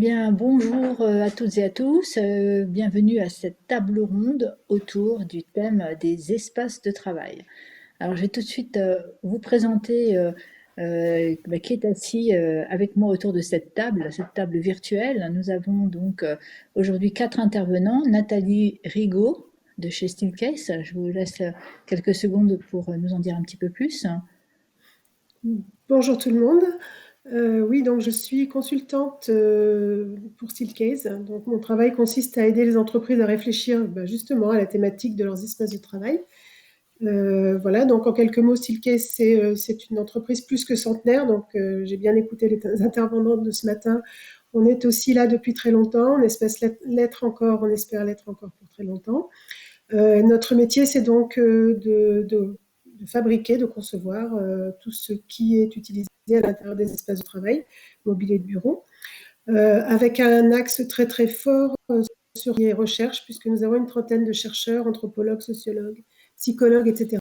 bien, bonjour à toutes et à tous. Bienvenue à cette table ronde autour du thème des espaces de travail. Alors, je vais tout de suite vous présenter qui est assis avec moi autour de cette table virtuelle. Nous avons donc aujourd'hui 4 intervenants. Nathalie Rigaud de chez Steelcase. Je vous laisse quelques secondes pour nous en dire un petit peu plus. Bonjour tout le monde. Oui, donc je suis consultante pour Steelcase. Donc mon travail consiste à aider les entreprises à réfléchir justement à la thématique de leurs espaces de travail. Voilà, donc en quelques mots, Steelcase, c'est une entreprise plus que centenaire. Donc j'ai bien écouté les intervenants de ce matin. On est aussi là depuis très longtemps. On espère l'être encore, pour très longtemps. Notre métier, c'est donc de fabriquer, de concevoir tout ce qui est utilisé à l'intérieur des espaces de travail, mobilier de bureau, avec un axe très très fort sur les recherches, puisque nous avons une trentaine de chercheurs, anthropologues, sociologues, psychologues, etc.,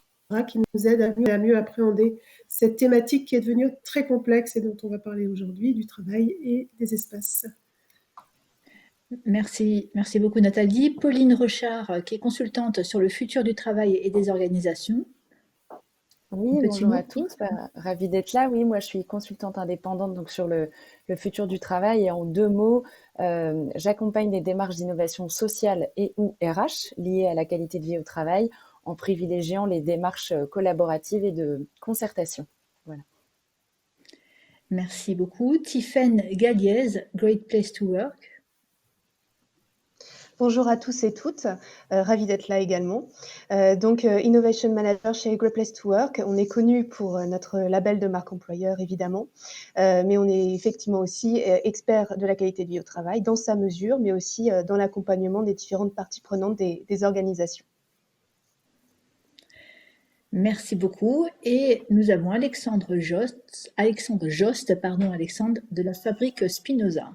qui nous aident à mieux appréhender cette thématique qui est devenue très complexe et dont on va parler aujourd'hui, du travail et des espaces. Merci beaucoup Nathalie. Pauline Rochard, qui est consultante sur le futur du travail et des organisations. Un Oui, petit bonjour à mot. tous. Ravie d'être là. Oui, moi, je suis consultante indépendante donc sur le futur du travail. Et en 2 mots, j'accompagne des démarches d'innovation sociale et ou RH liées à la qualité de vie au travail en privilégiant les démarches collaboratives et de concertation. Voilà. Merci beaucoup. Tiffaine Galliez, Great Place to Work. Bonjour à tous et toutes, ravie d'être là également. Innovation Manager chez Great Place to Work. On est connu pour notre label de marque employeur, évidemment, mais on est effectivement aussi expert de la qualité de vie au travail, dans sa mesure, mais aussi dans l'accompagnement des différentes parties prenantes des organisations. Merci beaucoup. Et nous avons Alexandre Jost, de la fabrique Spinoza.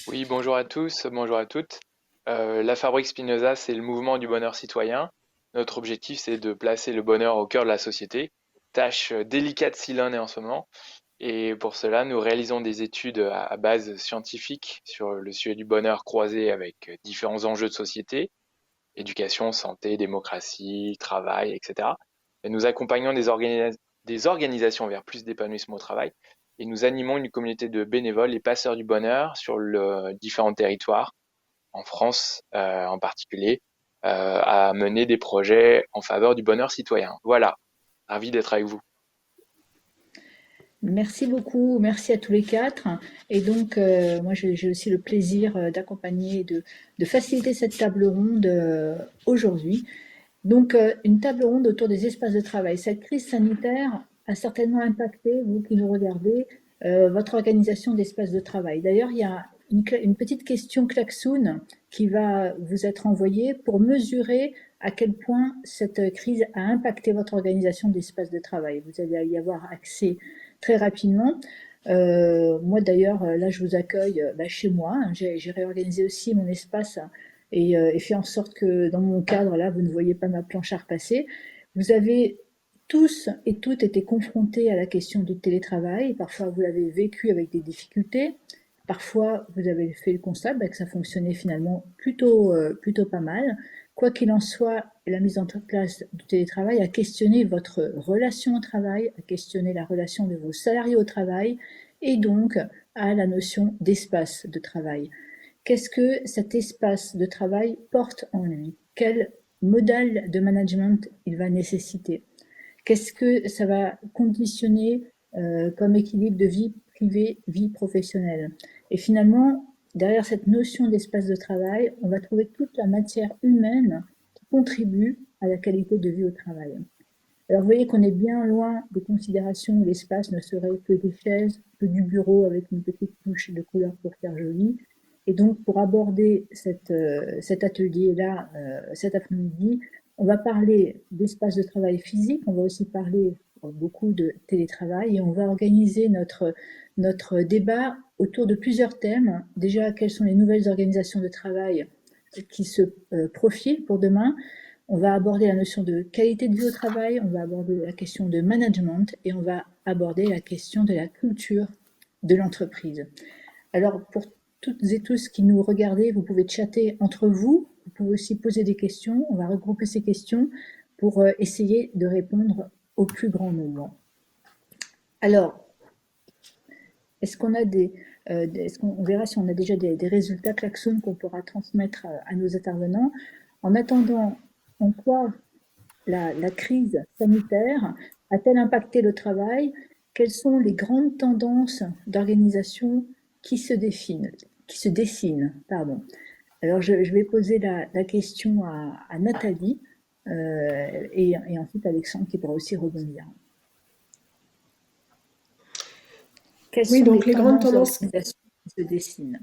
Oui, bonjour à tous, bonjour à toutes. La Fabrique Spinoza, c'est le mouvement du bonheur citoyen. Notre objectif, c'est de placer le bonheur au cœur de la société. Tâche délicate s'il en est en ce moment. Et pour cela, nous réalisons des études à base scientifique sur le sujet du bonheur croisé avec différents enjeux de société, éducation, santé, démocratie, travail, etc. Et nous accompagnons des organisations vers plus d'épanouissement au travail. Et nous animons une communauté de bénévoles et passeurs du bonheur sur différents territoires, en France en particulier, à mener des projets en faveur du bonheur citoyen. Voilà, ravi d'être avec vous. Merci beaucoup, merci à tous les 4. Et donc, moi, j'ai aussi le plaisir d'accompagner, de faciliter cette table ronde aujourd'hui. Donc, une table ronde autour des espaces de travail. Cette crise sanitaire a certainement impacté, vous qui nous regardez, votre organisation d'espaces de travail. D'ailleurs, il y a une petite question klaxoon qui va vous être envoyée pour mesurer à quel point cette crise a impacté votre organisation d'espaces de travail. Vous allez y avoir accès très rapidement. Moi d'ailleurs, là je vous accueille chez moi. J'ai réorganisé aussi mon espace et fait en sorte que dans mon cadre, là, vous ne voyez pas ma planche à repasser. Vous avez tous et toutes été confrontés à la question du télétravail. Parfois, vous l'avez vécu avec des difficultés. Parfois, vous avez fait le constat que ça fonctionnait finalement plutôt pas mal. Quoi qu'il en soit, la mise en place du télétravail a questionné votre relation au travail, a questionné la relation de vos salariés au travail et donc à la notion d'espace de travail. Qu'est-ce que cet espace de travail porte en lui? Quel modèle de management il va nécessiter? Qu'est-ce que ça va conditionner comme équilibre de vie privée, vie professionnelle? Et finalement, derrière cette notion d'espace de travail, on va trouver toute la matière humaine qui contribue à la qualité de vie au travail. Alors vous voyez qu'on est bien loin des considérations où l'espace ne serait que des chaises, que du bureau avec une petite touche de couleur pour faire joli. Et donc pour aborder cet atelier-là cet après-midi, on va parler d'espace de travail physique, on va aussi parler beaucoup de télétravail et on va organiser notre débat autour de plusieurs thèmes. Déjà, quelles sont les nouvelles organisations de travail qui se profilent pour demain? On va aborder la notion de qualité de vie au travail, on va aborder la question de management et on va aborder la question de la culture de l'entreprise. Alors, pour toutes et tous qui nous regardez, vous pouvez chatter entre vous. Vous pouvez aussi poser des questions. On va regrouper ces questions pour essayer de répondre au plus grand nombre. Alors, est-ce qu'on a est-ce qu'on verra si on a déjà des résultats klaxon qu'on pourra transmettre à nos intervenants. En attendant, en quoi la crise sanitaire a-t-elle impacté le travail? Quelles sont les grandes tendances d'organisation qui se dessinent, pardon. Alors, je vais poser la question à Nathalie et ensuite Alexandre qui pourra aussi rebondir. Quelles Oui, sont donc les les grandes tendances tendances. d'organisation qui se dessinent?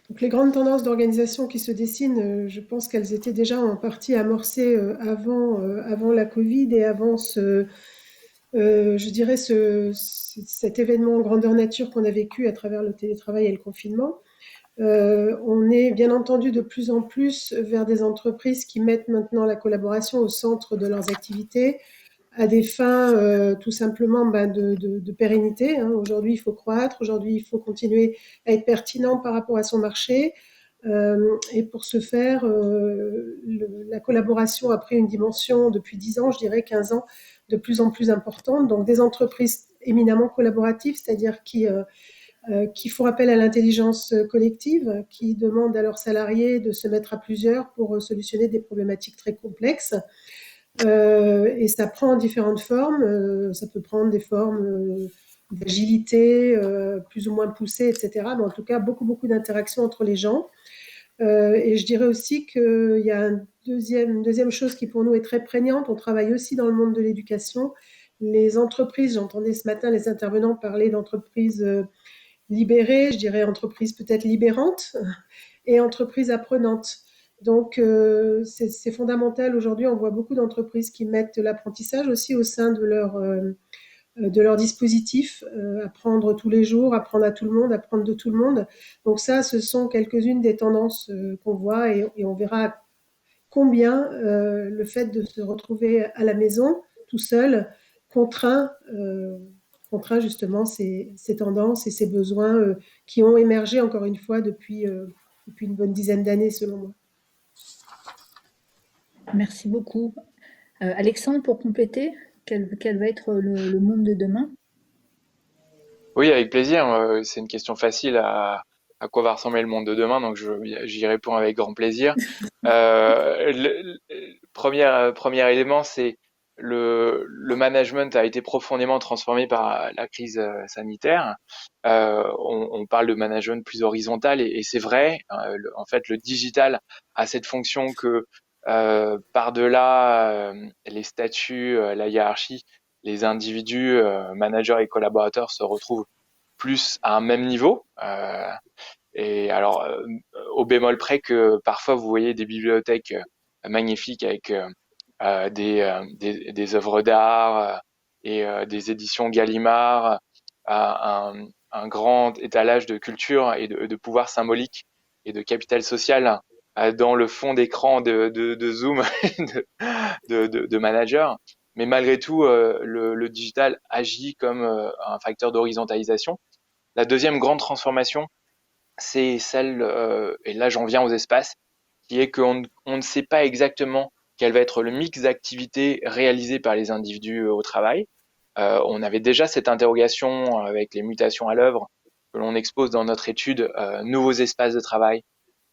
Donc les grandes tendances d'organisation qui se dessinent, je pense qu'elles étaient déjà en partie amorcées avant la Covid et avant je dirais cet événement grandeur nature qu'on a vécu à travers le télétravail et le confinement. On est bien entendu de plus en plus vers des entreprises qui mettent maintenant la collaboration au centre de leurs activités à des fins tout simplement de pérennité. Hein. Aujourd'hui, il faut croître. Aujourd'hui, il faut continuer à être pertinent par rapport à son marché. Et pour ce faire, la collaboration a pris une dimension depuis 10 ans, je dirais 15 ans, de plus en plus importante. Donc des entreprises éminemment collaboratives, c'est-à-dire qui font appel à l'intelligence collective, qui demandent à leurs salariés de se mettre à plusieurs pour solutionner des problématiques très complexes. Et ça prend différentes formes. Ça peut prendre des formes d'agilité plus ou moins poussées, etc. Mais en tout cas, beaucoup d'interactions entre les gens. Et je dirais aussi qu'il y a une deuxième chose qui pour nous est très prégnante. On travaille aussi dans le monde de l'éducation. Les entreprises, j'entendais ce matin les intervenants parler d'entreprises libérées, je dirais entreprises peut-être libérantes et entreprises apprenantes. Donc, c'est fondamental aujourd'hui. On voit beaucoup d'entreprises qui mettent l'apprentissage aussi au sein de leur dispositif, apprendre tous les jours, apprendre à tout le monde, apprendre de tout le monde. Donc ça, ce sont quelques-unes des tendances qu'on voit et on verra combien le fait de se retrouver à la maison tout seul contraint, contraint justement ces tendances et ces besoins qui ont émergé encore une fois depuis une bonne dizaine d'années selon moi. Merci beaucoup. Alexandre, pour compléter, quel va être le monde de demain? Oui, avec plaisir. C'est une question facile à quoi va ressembler le monde de demain, donc j'y réponds avec grand plaisir. Premier élément, c'est le management a été profondément transformé par la crise sanitaire. On parle de management plus horizontal et c'est vrai. En fait, le digital a cette fonction que par-delà les statuts, la hiérarchie, les individus, managers et collaborateurs se retrouvent plus à un même niveau. Et alors, au bémol près que parfois vous voyez des bibliothèques magnifiques avec des œuvres d'art et des éditions Gallimard, un grand étalage de culture et de pouvoir symbolique et de capital social dans le fond d'écran de Zoom de manager. Mais malgré tout, le digital agit comme un facteur d'horizontalisation. La deuxième grande transformation, c'est celle, et là j'en viens aux espaces, qui est qu'on ne sait pas exactement quel va être le mix d'activités réalisées par les individus au travail. On avait déjà cette interrogation avec les mutations à l'œuvre que l'on expose dans notre étude Nouveaux espaces de travail,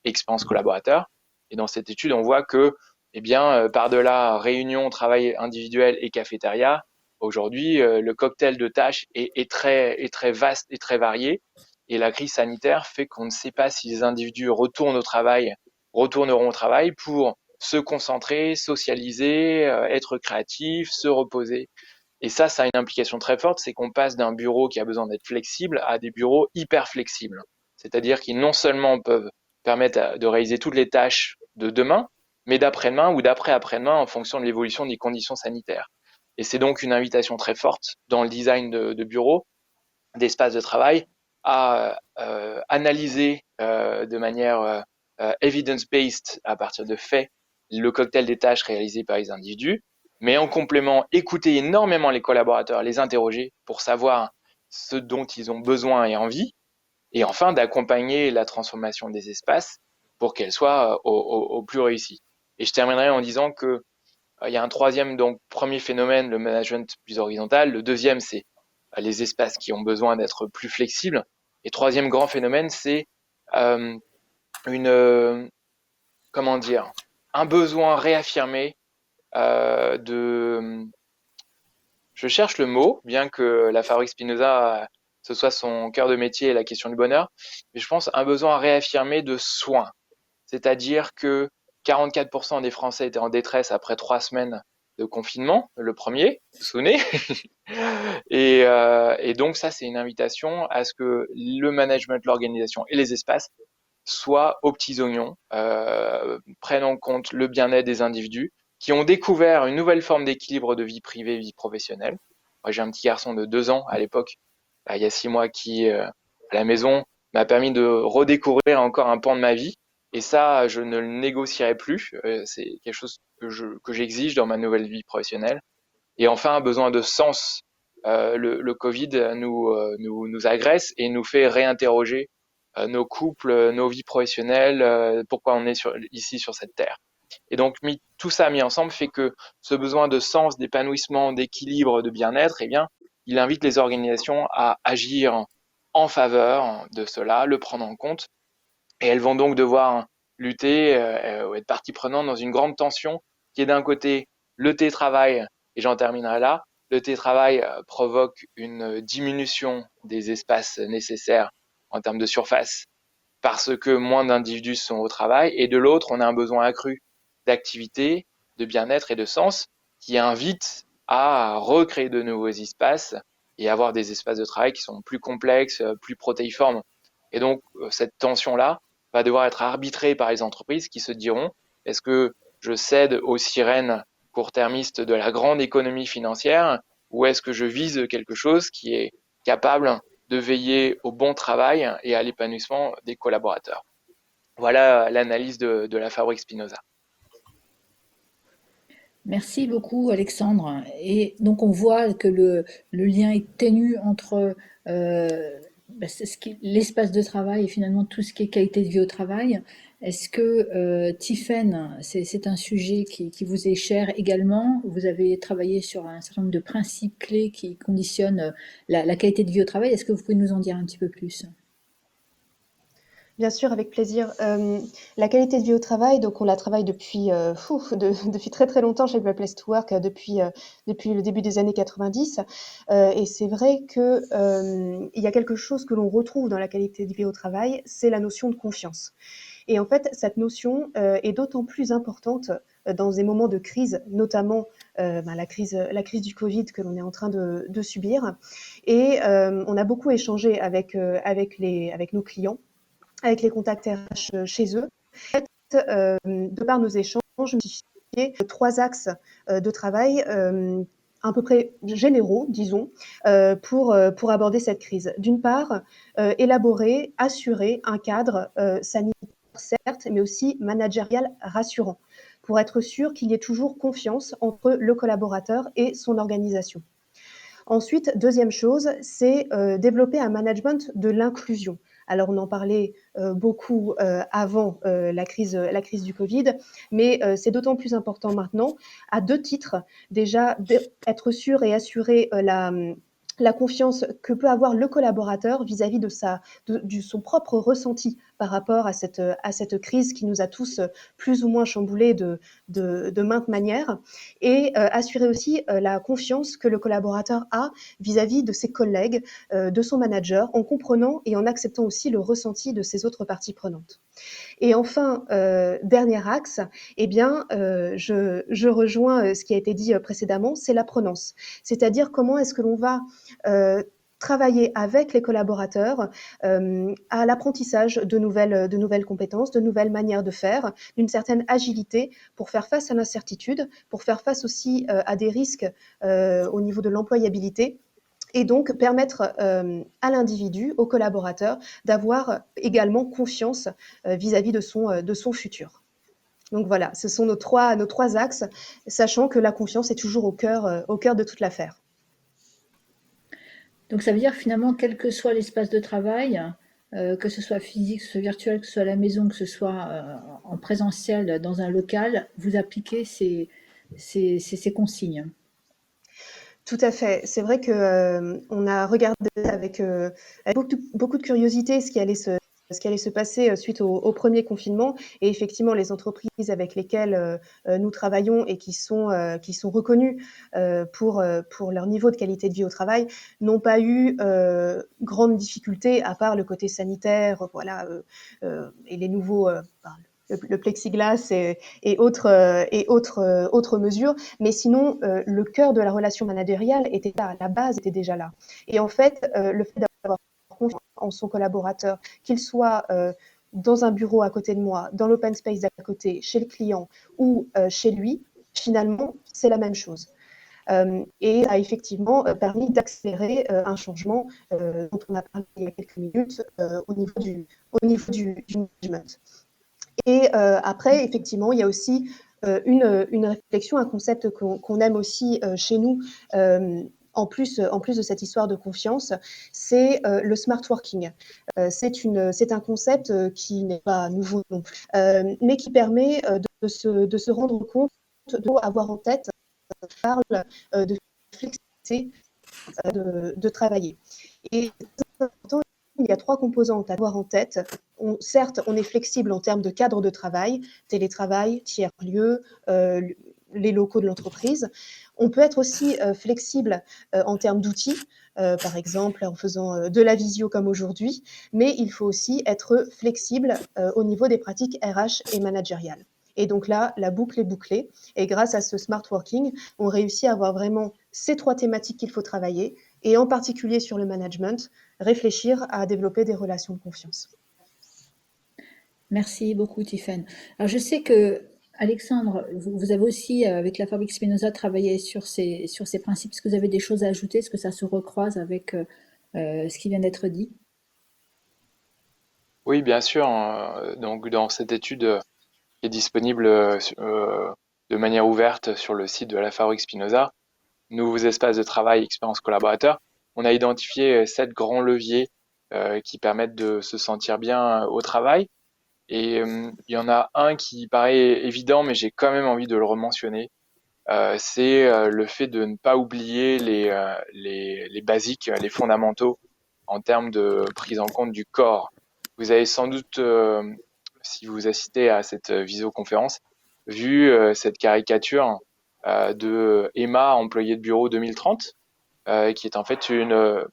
expérience collaborateur. Et dans cette étude, on voit que, eh bien, par-delà réunion, travail individuel et cafétéria, aujourd'hui, le cocktail de tâches est très vaste et très varié. Et la crise sanitaire fait qu'on ne sait pas si les individus retourneront au travail pour se concentrer, socialiser, être créatifs, se reposer. Et ça a une implication très forte, c'est qu'on passe d'un bureau qui a besoin d'être flexible à des bureaux hyper flexibles. C'est-à-dire qu'ils non seulement peuvent permettre de réaliser toutes les tâches de demain, mais d'après-demain ou d'après-après-demain en fonction de l'évolution des conditions sanitaires. Et c'est donc une invitation très forte dans le design de bureaux, d'espaces de travail, à analyser de manière evidence-based, à partir de faits, le cocktail des tâches réalisées par les individus, mais en complément, écouter énormément les collaborateurs, les interroger pour savoir ce dont ils ont besoin et envie, Et enfin, d'accompagner la transformation des espaces pour qu'elle soit au plus réussie. Et je terminerai en disant que il y a un troisième, donc premier phénomène, le management plus horizontal. Le deuxième, c'est les espaces qui ont besoin d'être plus flexibles. Et troisième grand phénomène, c'est une comment dire, un besoin réaffirmé de. Je cherche le mot, bien que la Fabrique Spinoza ce soit son cœur de métier, la question du bonheur, mais je pense un besoin réaffirmé de soins. C'est-à-dire que 44% des Français étaient en détresse après 3 semaines de confinement, le premier, vous vous souvenez? Et donc ça, c'est une invitation à ce que le management, l'organisation et les espaces soient aux petits oignons, prennent en compte le bien-être des individus qui ont découvert une nouvelle forme d'équilibre de vie privée et vie professionnelle. Moi, j'ai un petit garçon de 2 ans à l'époque, il y a 6 mois, qui, à la maison, m'a permis de redécouvrir encore un pan de ma vie. Et ça, je ne le négocierai plus. C'est quelque chose que j'exige dans ma nouvelle vie professionnelle. Et enfin, un besoin de sens. Le Covid nous agresse et nous fait réinterroger nos couples, nos vies professionnelles, pourquoi on est ici sur cette terre. Et donc, tout ça mis ensemble fait que ce besoin de sens, d'épanouissement, d'équilibre, de bien-être, eh bien, il invite les organisations à agir en faveur de cela, le prendre en compte. Et elles vont donc devoir lutter, être partie prenante dans une grande tension qui est d'un côté le télétravail, et j'en terminerai là. Le télétravail provoque une diminution des espaces nécessaires en termes de surface parce que moins d'individus sont au travail, et de l'autre, on a un besoin accru d'activité, de bien-être et de sens qui invite à recréer de nouveaux espaces et avoir des espaces de travail qui sont plus complexes, plus protéiformes. Et donc, cette tension-là va devoir être arbitrée par les entreprises qui se diront, est-ce que je cède aux sirènes court-termistes de la grande économie financière, ou est-ce que je vise quelque chose qui est capable de veiller au bon travail et à l'épanouissement des collaborateurs. Voilà l'analyse de la Fabrique Spinoza. Merci beaucoup, Alexandre. Et donc, on voit que le lien est ténu entre l'espace de travail et finalement tout ce qui est qualité de vie au travail. Est-ce que Tiffaine, c'est un sujet qui vous est cher également? Vous avez travaillé sur un certain nombre de principes clés qui conditionnent la qualité de vie au travail. Est-ce que vous pouvez nous en dire un petit peu plus? Bien sûr, avec plaisir. La qualité de vie au travail, donc on la travaille depuis, depuis très très longtemps chez Great Place to Work, depuis le début des années 90. Et c'est vrai que il y a quelque chose que l'on retrouve dans la qualité de vie au travail, c'est la notion de confiance. Et en fait, cette notion est d'autant plus importante dans des moments de crise, notamment la crise du Covid que l'on est en train de subir. Et on a beaucoup échangé avec nos clients, avec les contacts RH chez eux. En fait, de par nos échanges, je me suis identifié 3 axes de travail à peu près généraux, disons, pour aborder cette crise. D'une part, élaborer, assurer un cadre sanitaire, certes, mais aussi managérial rassurant, pour être sûr qu'il y ait toujours confiance entre le collaborateur et son organisation. Ensuite, deuxième chose, c'est développer un management de l'inclusion. Alors, on en parlait beaucoup avant la crise du Covid, mais c'est d'autant plus important maintenant à 2 titres. Déjà, être sûr et assurer la confiance que peut avoir le collaborateur vis-à-vis de son propre ressenti par rapport à cette crise qui nous a tous plus ou moins chamboulés de maintes manières, et assurer aussi la confiance que le collaborateur a vis-à-vis de ses collègues, de son manager, en comprenant et en acceptant aussi le ressenti de ses autres parties prenantes. Et enfin, dernier axe, eh bien, je rejoins ce qui a été dit précédemment, c'est l'apprenance. C'est-à-dire comment est-ce que l'on va travailler avec les collaborateurs à l'apprentissage de nouvelles compétences, de nouvelles manières de faire, d'une certaine agilité pour faire face à l'incertitude, pour faire face aussi à des risques au niveau de l'employabilité, et donc permettre à l'individu, au collaborateur, d'avoir également confiance vis-à-vis de son futur. Donc voilà, ce sont nos trois axes, sachant que la confiance est toujours au cœur de toute l'affaire. Donc ça veut dire finalement, quel que soit l'espace de travail, que ce soit physique, que ce soit virtuel, que ce soit à la maison, que ce soit en présentiel dans un local, vous appliquez ces consignes. Tout à fait. C'est vrai que on a regardé avec beaucoup de curiosité ce qui allait se passer suite au premier confinement. Et effectivement, les entreprises avec lesquelles nous travaillons et qui sont reconnues pour leur niveau de qualité de vie au travail n'ont pas eu grande difficulté, à part le côté sanitaire, voilà, et les nouveaux, le plexiglas et autres mesures. Mais sinon, le cœur de la relation managériale était là, la base était déjà là. Et en fait, le fait d'avoir confiance en son collaborateur, qu'il soit dans un bureau à côté de moi, dans l'open space d'à côté, chez le client ou chez lui, finalement, c'est la même chose. Et a effectivement permis d'accélérer un changement dont on a parlé il y a quelques minutes au niveau du management. Et après, effectivement, il y a aussi une réflexion, un concept qu'on aime aussi chez nous, en plus de cette histoire de confiance, c'est le smart working. C'est un concept qui n'est pas nouveau non plus, mais qui permet de se rendre compte, d'avoir en tête, parle de flexibilité, de travailler. Et c'est important, il y a 3 composantes à avoir en tête. Certes, on est flexible en termes de cadre de travail, télétravail, tiers-lieu, les locaux de l'entreprise. On peut être aussi flexible en termes d'outils, par exemple en faisant de la visio comme aujourd'hui, mais il faut aussi être flexible au niveau des pratiques RH et managériales. Et donc là, la boucle est bouclée. Et grâce à ce smart working, on réussit à avoir vraiment ces 3 thématiques qu'il faut travailler, et en particulier sur le management, réfléchir à développer des relations de confiance. Merci beaucoup, Tiffaine. Alors, je sais que, Alexandre, vous avez aussi, avec la Fabrique Spinoza, travaillé sur ces principes. Est-ce que vous avez des choses à ajouter? Est-ce que ça se recroise avec ce qui vient d'être dit? Oui, bien sûr. Donc, dans cette étude qui est disponible de manière ouverte sur le site de la Fabrique Spinoza, Nouveaux espaces de travail, expérience collaborateur, on a identifié 7 grands leviers qui permettent de se sentir bien au travail. Et il y en a un qui paraît évident, mais j'ai quand même envie de le rementionner. C'est le fait de ne pas oublier les basiques, les fondamentaux en termes de prise en compte du corps. Vous avez sans doute, si vous assistez à cette visioconférence, vu cette caricature de Emma, employée de bureau 2030, qui est en fait une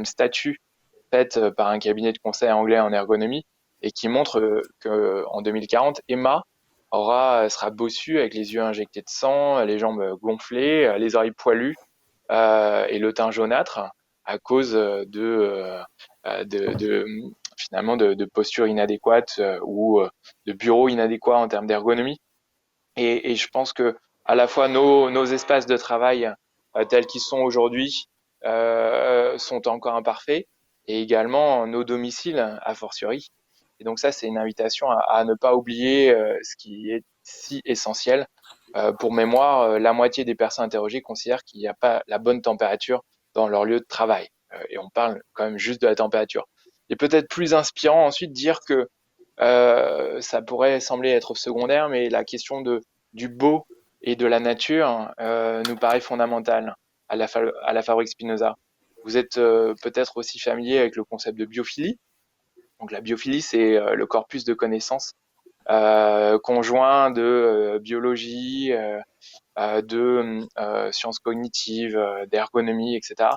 statue faite par un cabinet de conseil anglais en ergonomie et qui montre qu'en 2040, Emma sera bossue avec les yeux injectés de sang, les jambes gonflées, les oreilles poilues et le teint jaunâtre à cause finalement de posture inadéquate ou de bureau inadéquat en termes d'ergonomie. Et je pense que à la fois nos espaces de travail tels qu'ils sont aujourd'hui sont encore imparfaits et également nos domiciles a fortiori. Et donc ça, c'est une invitation à ne pas oublier ce qui est si essentiel. Pour mémoire, la moitié des personnes interrogées considèrent qu'il n'y a pas la bonne température dans leur lieu de travail. Et on parle quand même juste de la température. Et peut-être plus inspirant ensuite dire que ça pourrait sembler être secondaire, mais la question du beau et de la nature nous paraît fondamentale à la Fabrique Spinoza. Vous êtes peut-être aussi familier avec le concept de biophilie. Donc la biophilie, c'est le corpus de connaissances conjoint de biologie, de sciences cognitives, d'ergonomie, etc.,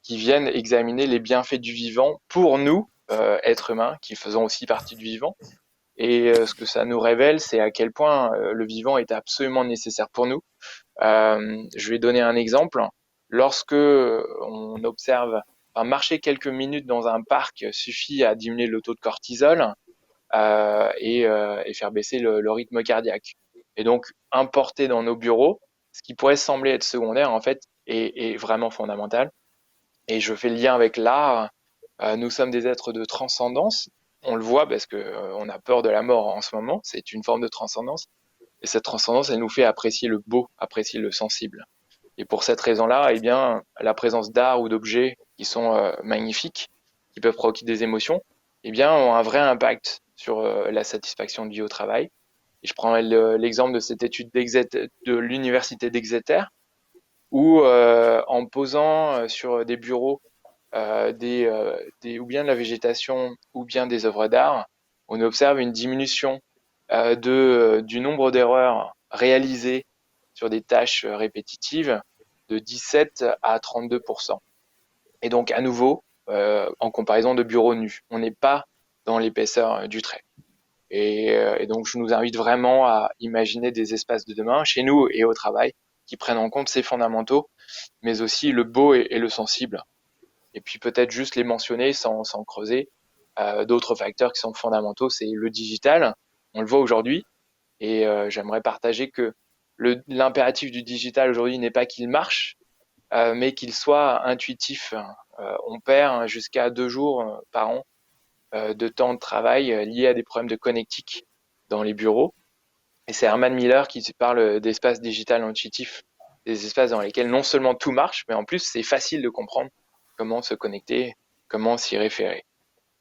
qui viennent examiner les bienfaits du vivant pour nous, êtres humains, qui faisons aussi partie du vivant. Et ce que ça nous révèle, c'est à quel point le vivant est absolument nécessaire pour nous. Je vais donner un exemple. Lorsque on observe, marcher quelques minutes dans un parc suffit à diminuer le taux de cortisol et faire baisser le rythme cardiaque. Et donc, importer dans nos bureaux, ce qui pourrait sembler être secondaire, en fait, est vraiment fondamental. Et je fais le lien avec l'art. Nous sommes des êtres de transcendance. On le voit parce que on a peur de la mort en ce moment. C'est une forme de transcendance. Et cette transcendance, elle nous fait apprécier le beau, apprécier le sensible. Et pour cette raison-là, eh bien, la présence d'art ou d'objets qui sont magnifiques qui peuvent provoquer des émotions, eh bien, ont un vrai impact sur la satisfaction de vie au travail. Et je prends l'exemple de cette étude de l'université d'Exeter, où en posant sur des bureaux ou bien de la végétation ou bien des œuvres d'art, on observe une diminution du nombre d'erreurs réalisées sur des tâches répétitives de 17 à 32%. Et donc, à nouveau, en comparaison de bureaux nus, on n'est pas dans l'épaisseur du trait. Et donc, je nous invite vraiment à imaginer des espaces de demain, chez nous et au travail, qui prennent en compte ces fondamentaux, mais aussi le beau et le sensible. Et puis peut-être juste les mentionner sans creuser. D'autres facteurs qui sont fondamentaux, c'est le digital. On le voit aujourd'hui, et j'aimerais partager que l'impératif du digital aujourd'hui n'est pas qu'il marche, mais qu'il soit intuitif. On perd jusqu'à 2 jours par an de temps de travail liés à des problèmes de connectique dans les bureaux. Et c'est Herman Miller qui parle d'espace digital intuitif, des espaces dans lesquels non seulement tout marche, mais en plus c'est facile de comprendre comment se connecter, comment s'y référer.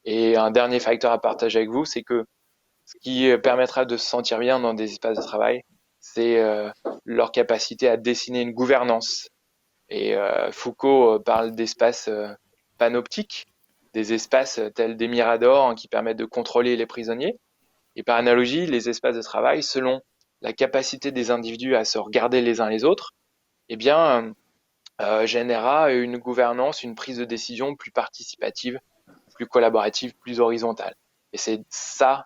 Et un dernier facteur à partager avec vous, c'est que ce qui permettra de se sentir bien dans des espaces de travail, c'est leur capacité à dessiner une gouvernance. Et Foucault parle d'espaces panoptiques, des espaces tels des miradors qui permettent de contrôler les prisonniers. Et par analogie, les espaces de travail, selon la capacité des individus à se regarder les uns les autres, eh bien, générera une gouvernance, une prise de décision plus participative, plus collaborative, plus horizontale. Et c'est ça,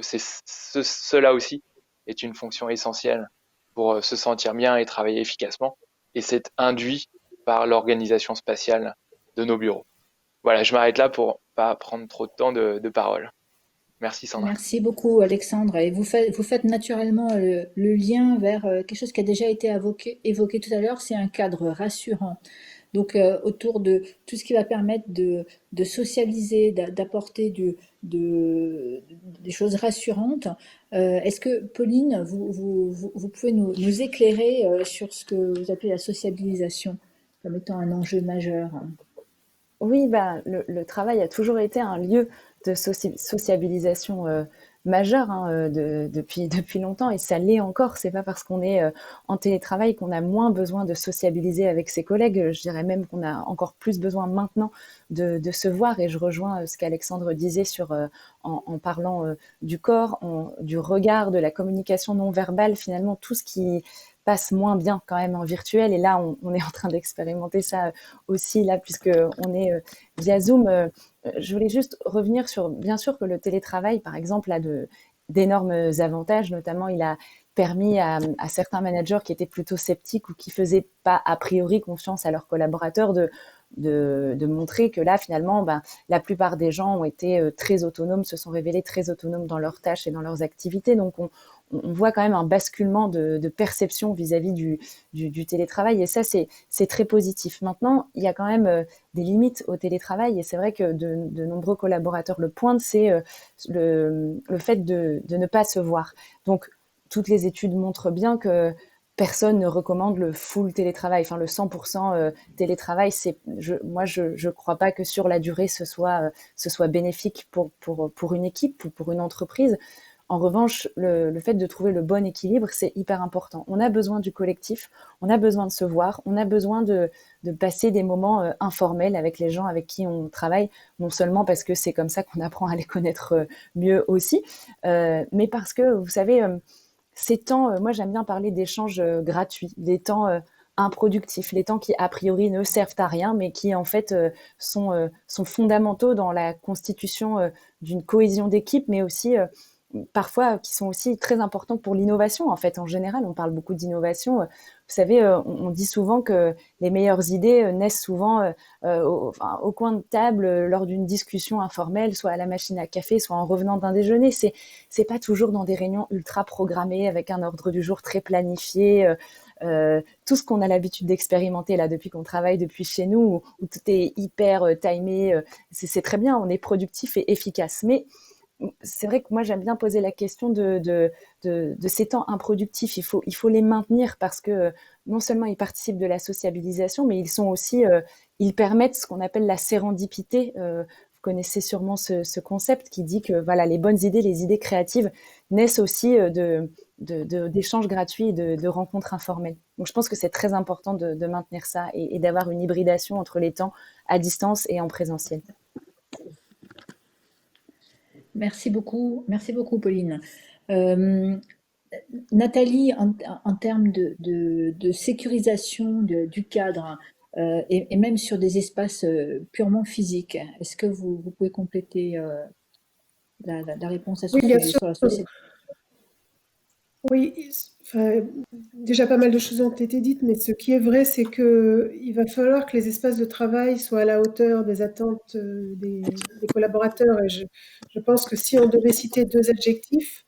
cela aussi est une fonction essentielle pour se sentir bien et travailler efficacement. Et c'est induit par l'organisation spatiale de nos bureaux. Voilà, je m'arrête là pour pas prendre trop de temps de parole. Merci Sandra. Merci beaucoup, Alexandre. Et vous faites naturellement le lien vers quelque chose qui a déjà été évoqué tout à l'heure, c'est un cadre rassurant. Donc, autour de tout ce qui va permettre de socialiser, d'apporter des choses rassurantes. Est-ce que, Pauline, vous pouvez nous éclairer sur ce que vous appelez la sociabilisation comme étant un enjeu majeur? Oui, bah, le travail a toujours été un lieu de sociabilisation majeur hein, depuis longtemps et ça l'est encore. C'est pas parce qu'on est en télétravail qu'on a moins besoin de sociabiliser avec ses collègues. Je dirais même qu'on a encore plus besoin maintenant de se voir et je rejoins ce qu'Alexandre disait en parlant du corps, du regard, de la communication non verbale, finalement tout ce qui passe moins bien quand même en virtuel. Et là, on est en train d'expérimenter ça aussi, là, puisque on est via Zoom. Je voulais juste revenir sur, bien sûr que le télétravail, par exemple, a d'énormes avantages. Notamment, il a permis à certains managers qui étaient plutôt sceptiques ou qui faisaient pas a priori confiance à leurs collaborateurs de montrer que là, finalement, la plupart des gens ont été très autonomes, se sont révélés très autonomes dans leurs tâches et dans leurs activités. Donc, on voit quand même un basculement de perception vis-à-vis du télétravail et ça, c'est très positif. Maintenant, il y a quand même des limites au télétravail et c'est vrai que de nombreux collaborateurs le pointent, c'est le fait de ne pas se voir. Donc, toutes les études montrent bien que personne ne recommande le full télétravail, enfin le 100% télétravail. Moi, je crois pas que sur la durée ce soit bénéfique pour une équipe ou pour une entreprise. En revanche, le fait de trouver le bon équilibre, c'est hyper important. On a besoin du collectif, on a besoin de se voir, on a besoin de passer des moments informels avec les gens avec qui on travaille, non seulement parce que c'est comme ça qu'on apprend à les connaître mieux aussi, mais parce que, vous savez, ces temps, moi j'aime bien parler d'échanges gratuits, des temps improductifs, les temps qui a priori ne servent à rien, mais qui en fait sont fondamentaux dans la constitution d'une cohésion d'équipe, mais aussi parfois qui sont aussi très importants pour l'innovation. En fait, en général, on parle beaucoup d'innovation. Vous savez, on dit souvent que les meilleures idées naissent souvent au coin de table lors d'une discussion informelle, soit à la machine à café, soit en revenant d'un déjeuner. C'est pas toujours dans des réunions ultra programmées avec un ordre du jour très planifié. Tout ce qu'on a l'habitude d'expérimenter là depuis qu'on travaille depuis chez nous, où tout est hyper timé, c'est très bien, on est productif et efficace. Mais c'est vrai que moi j'aime bien poser la question de ces temps improductifs. Il faut les maintenir parce que non seulement ils participent de la sociabilisation, mais ils sont aussi ils permettent ce qu'on appelle la sérendipité. Vous connaissez sûrement ce concept qui dit que voilà, les bonnes idées, les idées créatives naissent aussi d'échanges gratuits et de rencontres informelles. Donc je pense que c'est très important de maintenir ça et d'avoir une hybridation entre les temps à distance et en présentiel. Merci beaucoup, Pauline. Euh, Nathalie, en termes de sécurisation du cadre et même sur des espaces purement physiques, est-ce que vous pouvez compléter la réponse à ce Oui, bien sujet sûr. sur la société? Oui, enfin, déjà pas mal de choses ont été dites, mais ce qui est vrai, c'est que il va falloir que les espaces de travail soient à la hauteur des attentes des collaborateurs. Et je pense que si on devait citer deux adjectifs,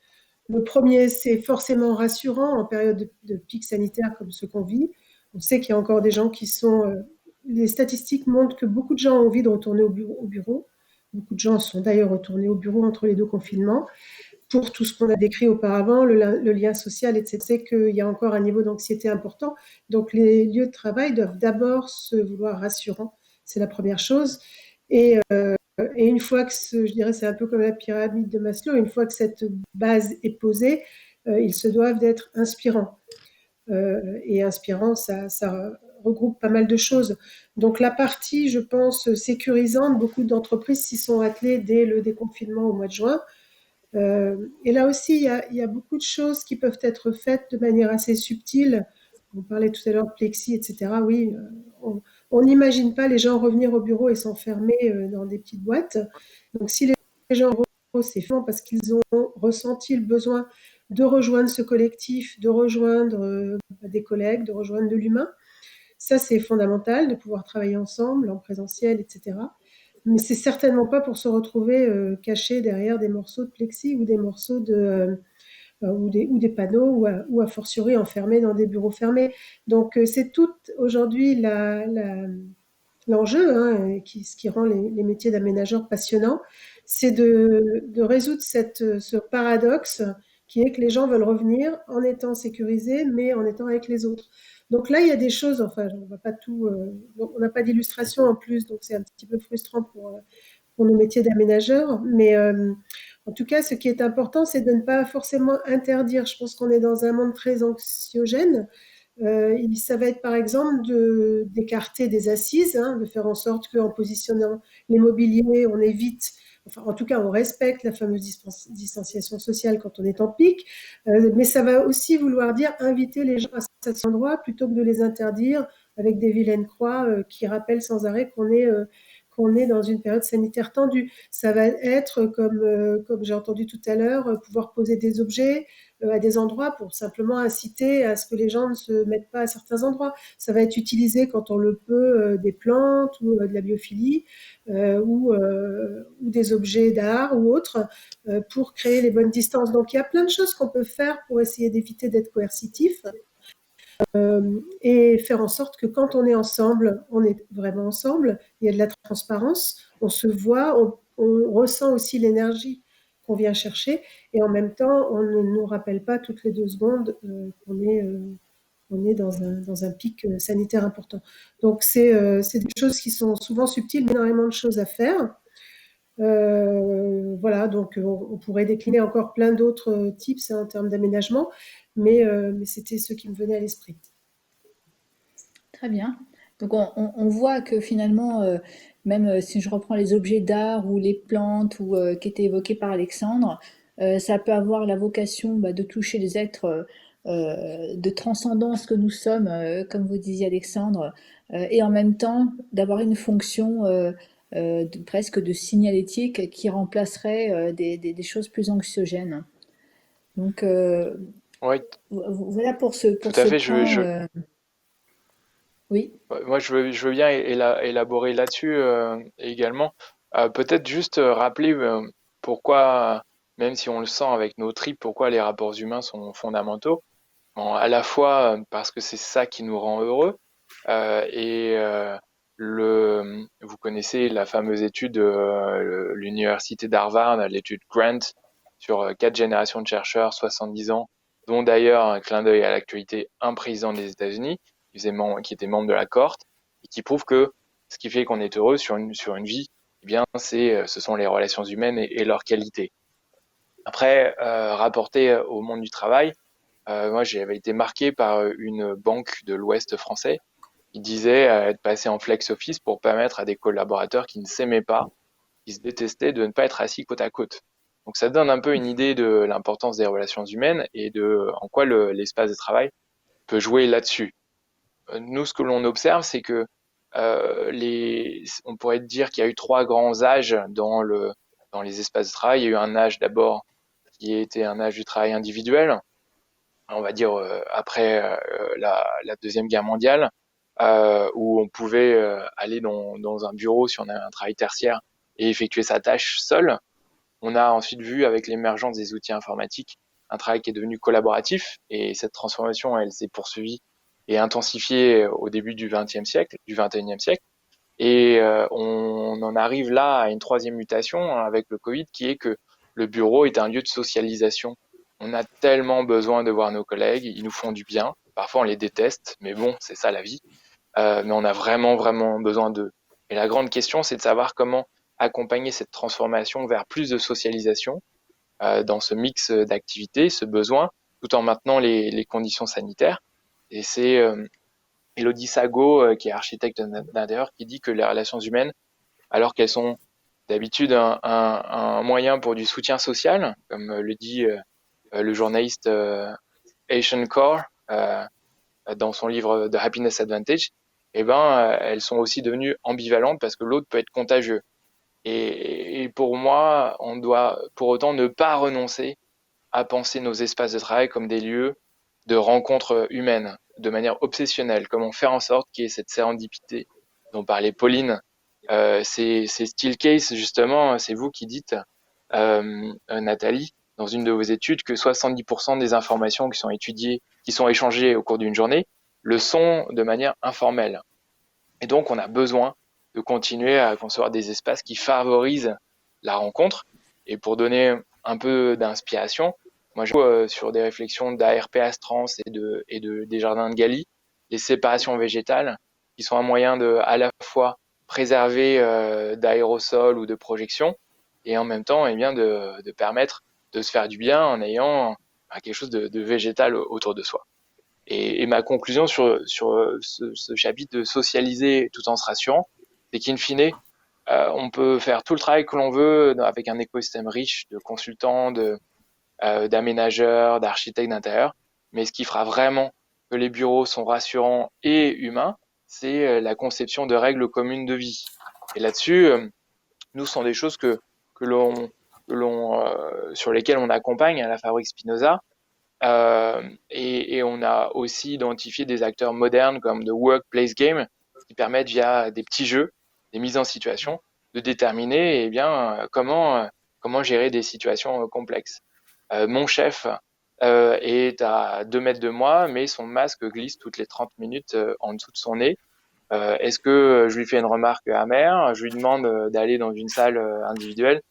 le premier, c'est forcément rassurant en période de pic sanitaire comme ce qu'on vit. On sait qu'il y a encore des gens qui sont... les statistiques montrent que beaucoup de gens ont envie de retourner au bureau. Beaucoup de gens sont d'ailleurs retournés au bureau entre les deux confinements pour tout ce qu'on a décrit auparavant, le lien social, etc., c'est qu'il y a encore un niveau d'anxiété important. Donc, les lieux de travail doivent d'abord se vouloir rassurants. C'est la première chose. Et une fois que, je dirais, c'est un peu comme la pyramide de Maslow, une fois que cette base est posée, ils se doivent d'être inspirants. Et inspirants, ça regroupe pas mal de choses. Donc, la partie, je pense, sécurisante, beaucoup d'entreprises s'y sont attelées dès le déconfinement au mois de juin. Et là aussi, il y a beaucoup de choses qui peuvent être faites de manière assez subtile. On parlait tout à l'heure de plexi, etc. Oui, on n'imagine pas les gens revenir au bureau et s'enfermer dans des petites boîtes. Donc, si les gens reviennent au bureau, c'est parce qu'ils ont ressenti le besoin de rejoindre ce collectif, de rejoindre des collègues, de rejoindre de l'humain. Ça, c'est fondamental, de pouvoir travailler ensemble, en présentiel, etc. Mais c'est certainement pas pour se retrouver caché derrière des morceaux de plexi ou des morceaux ou des panneaux ou a fortiori enfermés dans des bureaux fermés. Donc c'est tout aujourd'hui l'enjeu, hein, ce qui rend les métiers d'aménageur passionnants, c'est de résoudre ce paradoxe qui est que les gens veulent revenir en étant sécurisés, mais en étant avec les autres. Donc là, il y a des choses, enfin, on va pas tout, on n'a pas d'illustration en plus, donc c'est un petit peu frustrant pour nos métiers d'aménageurs. Mais en tout cas, ce qui est important, c'est de ne pas forcément interdire. Je pense qu'on est dans un monde très anxiogène. Ça va être par exemple d'écarter des assises, hein, de faire en sorte qu'en positionnant les mobiliers, on évite, enfin en tout cas on respecte la fameuse distanciation sociale quand on est en pic, mais ça va aussi vouloir dire inviter les gens à cet endroit plutôt que de les interdire avec des vilaines croix qui rappellent sans arrêt qu'on est dans une période sanitaire tendue. Ça va être, comme j'ai entendu tout à l'heure, pouvoir poser des objets à des endroits pour simplement inciter à ce que les gens ne se mettent pas à certains endroits. Ça va être utilisé quand on le peut, des plantes ou de la biophilie ou des objets d'art ou autres pour créer les bonnes distances. Donc il y a plein de choses qu'on peut faire pour essayer d'éviter d'être coercitif. Et faire en sorte que quand on est ensemble, on est vraiment ensemble, il y a de la transparence, on se voit, on ressent aussi l'énergie qu'on vient chercher, et en même temps, on ne nous rappelle pas toutes les 2 secondes on est dans un pic sanitaire important. Donc, c'est des choses qui sont souvent subtiles, mais énormément de choses à faire. Voilà, donc on pourrait décliner encore plein d'autres tips en termes d'aménagement, mais c'était ce qui me venait à l'esprit. Très bien. Donc on voit que finalement, même si je reprends les objets d'art ou les plantes ou, qui étaient évoqués par Alexandre, ça peut avoir la vocation de toucher les êtres de transcendance que nous sommes, comme vous disiez Alexandre, et en même temps d'avoir une fonction presque de signalétique qui remplacerait des choses plus anxiogènes. Donc Oui, voilà pour tout à ce fait. point. Oui. Ouais, moi, je veux bien élaborer là-dessus également. Peut-être juste rappeler pourquoi, même si on le sent avec nos tripes, pourquoi les rapports humains sont fondamentaux. Bon, à la fois parce que c'est ça qui nous rend heureux, et vous connaissez la fameuse étude de l'université d'Harvard, l'étude Grant, sur 4 générations de chercheurs, 70 ans, dont d'ailleurs un clin d'œil à l'actualité, un président des États-Unis qui était membre de la cohorte, et qui prouve que Ce qui fait qu'on est heureux sur une vie, eh bien, ce sont les relations humaines et leur qualité. Après, rapporté au monde du travail, moi, j'avais été marqué par une banque de l'Ouest français qui disait être passé en flex office pour permettre à des collaborateurs qui ne s'aimaient pas, qui se détestaient, de ne pas être assis côte à côte. Donc ça donne un peu une idée de l'importance des relations humaines et de en quoi l'espace de travail peut jouer là-dessus. Nous, ce que l'on observe, c'est que on pourrait dire qu'il y a eu trois grands âges dans les espaces de travail. Il y a eu un âge d'abord qui était un âge du travail individuel, on va dire après la Deuxième Guerre mondiale, où on pouvait aller dans un bureau si on avait un travail tertiaire et effectuer sa tâche seul. On a ensuite vu avec l'émergence des outils informatiques un travail qui est devenu collaboratif et cette transformation, elle s'est poursuivie et intensifiée au début du XXe siècle, du XXIe siècle. Et on en arrive là à une troisième mutation avec le Covid qui est que le bureau est un lieu de socialisation. On a tellement besoin de voir nos collègues, ils nous font du bien. Parfois on les déteste, mais bon, c'est ça la vie. Mais on a vraiment, vraiment besoin d'eux. Et la grande question, c'est de savoir comment accompagner cette transformation vers plus de socialisation dans ce mix d'activités, ce besoin, tout en maintenant les conditions sanitaires. Et c'est Elodie Sago, qui est architecte d'intérieur, qui dit que les relations humaines, alors qu'elles sont d'habitude un moyen pour du soutien social, comme le dit le journaliste Asian Core dans son livre The Happiness Advantage, eh ben, elles sont aussi devenues ambivalentes parce que l'autre peut être contagieux. Et pour moi, on doit pour autant ne pas renoncer à penser nos espaces de travail comme des lieux de rencontres humaines, de manière obsessionnelle. Comment faire en sorte qu'il y ait cette sérendipité dont parlait Pauline. C'est Steelcase, justement, c'est vous qui dites, Nathalie, dans une de vos études, que 70% des informations qui sont étudiées, qui sont échangées au cours d'une journée, le sont de manière informelle. Et donc, on a besoin de continuer à concevoir des espaces qui favorisent la rencontre. Et pour donner un peu d'inspiration, moi, je vois sur des réflexions d'ARP Astrans des jardins de Galie, les séparations végétales, qui sont un moyen de, à la fois, préserver d'aérosols ou de projections, et en même temps, eh bien, de permettre de se faire du bien en ayant quelque chose de végétal autour de soi. Et ma conclusion sur ce chapitre de socialiser tout en se rassurant, c'est qu'in fine, on peut faire tout le travail que l'on veut avec un écosystème riche de consultants, d'aménageurs, d'architectes d'intérieur, mais ce qui fera vraiment que les bureaux sont rassurants et humains, c'est la conception de règles communes de vie. Et là-dessus, nous, ce sont des choses sur lesquelles on accompagne à la Fabrique Spinoza. Et on a aussi identifié des acteurs modernes comme The Workplace Game qui permettent via des petits jeux, des mises en situation, de déterminer comment gérer des situations complexes. Mon chef est à 2 mètres de moi, mais son masque glisse toutes les 30 minutes en dessous de son nez. Est-ce que je lui fais une remarque amère? Je lui demande d'aller dans une salle individuelle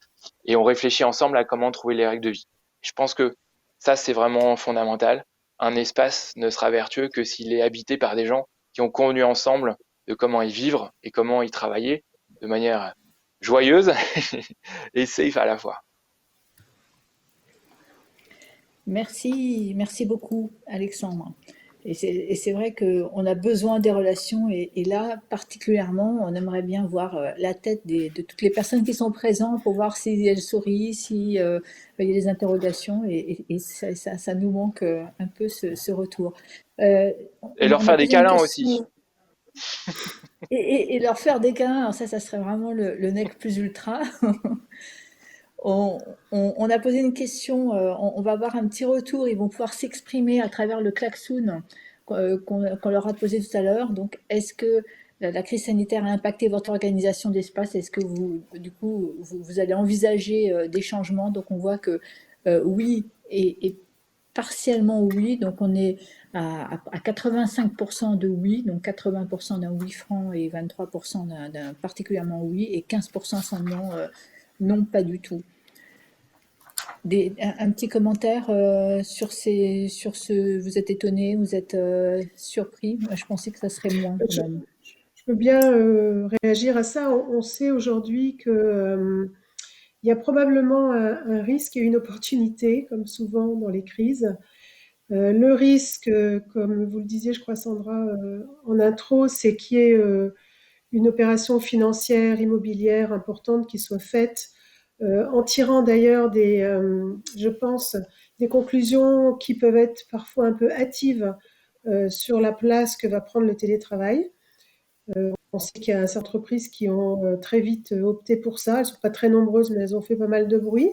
et on réfléchit ensemble à comment trouver les règles de vie. Je pense que ça, c'est vraiment fondamental. Un espace ne sera vertueux que s'il est habité par des gens qui ont convenu ensemble de comment y vivre et comment y travailler de manière joyeuse et safe à la fois. Merci, merci beaucoup, Alexandre. Et c'est vrai qu'on a besoin des relations et là, particulièrement, on aimerait bien voir la tête de toutes les personnes qui sont présentes pour voir si elles sourient, si il y a des interrogations et ça nous manque un peu ce retour. Et leur on a faire des posé une câlins question- aussi. Et leur faire des câlins, alors ça serait vraiment le nec plus ultra. On a posé une question, on va avoir un petit retour, ils vont pouvoir s'exprimer à travers le klaxon qu'on leur a posé tout à l'heure. Donc, est-ce que la crise sanitaire a impacté votre organisation d'espace? Est-ce que vous, du coup, vous allez envisager des changements? Donc, on voit que oui et partiellement oui. Donc, on est à 85% de oui, donc 80% d'un oui franc et 23% d'un particulièrement oui, et 15% seulement non, pas du tout. Un petit commentaire sur ce. Vous êtes étonné, vous êtes surpris? Moi, je pensais que ça serait moins quand même. peux bien réagir à ça. On sait aujourd'hui que il y a probablement un risque et une opportunité, comme souvent dans les crises. Le risque, comme vous le disiez, je crois, Sandra, en intro, c'est qu'il y ait une opération financière, immobilière importante qui soit faite, en tirant d'ailleurs je pense, des conclusions qui peuvent être parfois un peu hâtives sur la place que va prendre le télétravail. On sait qu'il y a certaines entreprises qui ont très vite opté pour ça. Elles ne sont pas très nombreuses, mais elles ont fait pas mal de bruit.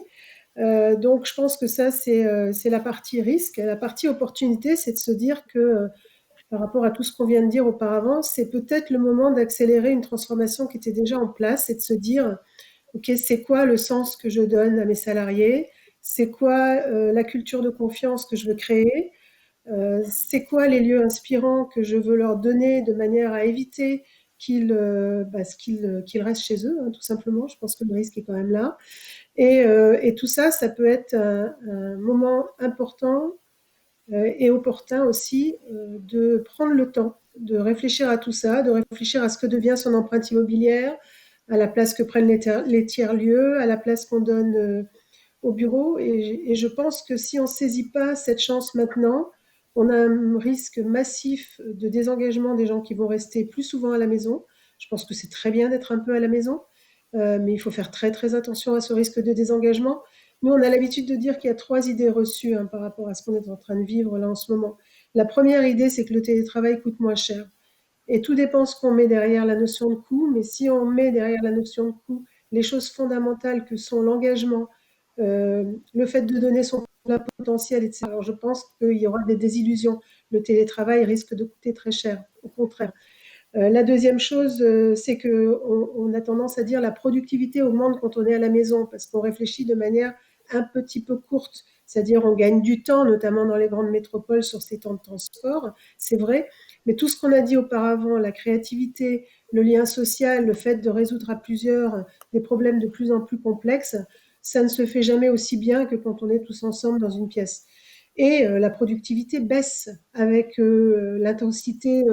Donc, je pense que ça, c'est la partie risque. La partie opportunité, c'est de se dire que par rapport à tout ce qu'on vient de dire auparavant, c'est peut-être le moment d'accélérer une transformation qui était déjà en place et de se dire, OK, c'est quoi le sens que je donne à mes salariés? C'est quoi la culture de confiance que je veux créer? C'est quoi les lieux inspirants que je veux leur donner de manière à éviter qu'ils restent chez eux, hein, tout simplement. Je pense que le risque est quand même là. Et tout ça, ça peut être un moment important et opportun aussi de prendre le temps de réfléchir à tout ça, de réfléchir à ce que devient son empreinte immobilière, à la place que prennent les tiers-lieux, à la place qu'on donne au bureau. Et je pense que si on ne saisit pas cette chance maintenant, on a un risque massif de désengagement des gens qui vont rester plus souvent à la maison. Je pense que c'est très bien d'être un peu à la maison, mais il faut faire très très attention à ce risque de désengagement. Nous, on a l'habitude de dire qu'il y a 3 idées reçues hein, par rapport à ce qu'on est en train de vivre là en ce moment. La première idée, c'est que le télétravail coûte moins cher. Et tout dépend de ce qu'on met derrière la notion de coût, mais si on met derrière la notion de coût les choses fondamentales que sont l'engagement, euh, le fait de donner son plein potentiel, etc. Alors je pense qu'il y aura des désillusions. Le télétravail risque de coûter très cher, au contraire. La deuxième chose, c'est qu'on a tendance à dire la productivité augmente quand on est à la maison, parce qu'on réfléchit de manière un petit peu courte. C'est-à-dire on gagne du temps, notamment dans les grandes métropoles, sur ces temps de transport, c'est vrai. Mais tout ce qu'on a dit auparavant, la créativité, le lien social, le fait de résoudre à plusieurs des problèmes de plus en plus complexes, ça ne se fait jamais aussi bien que quand on est tous ensemble dans une pièce. Et la productivité baisse avec l'intensité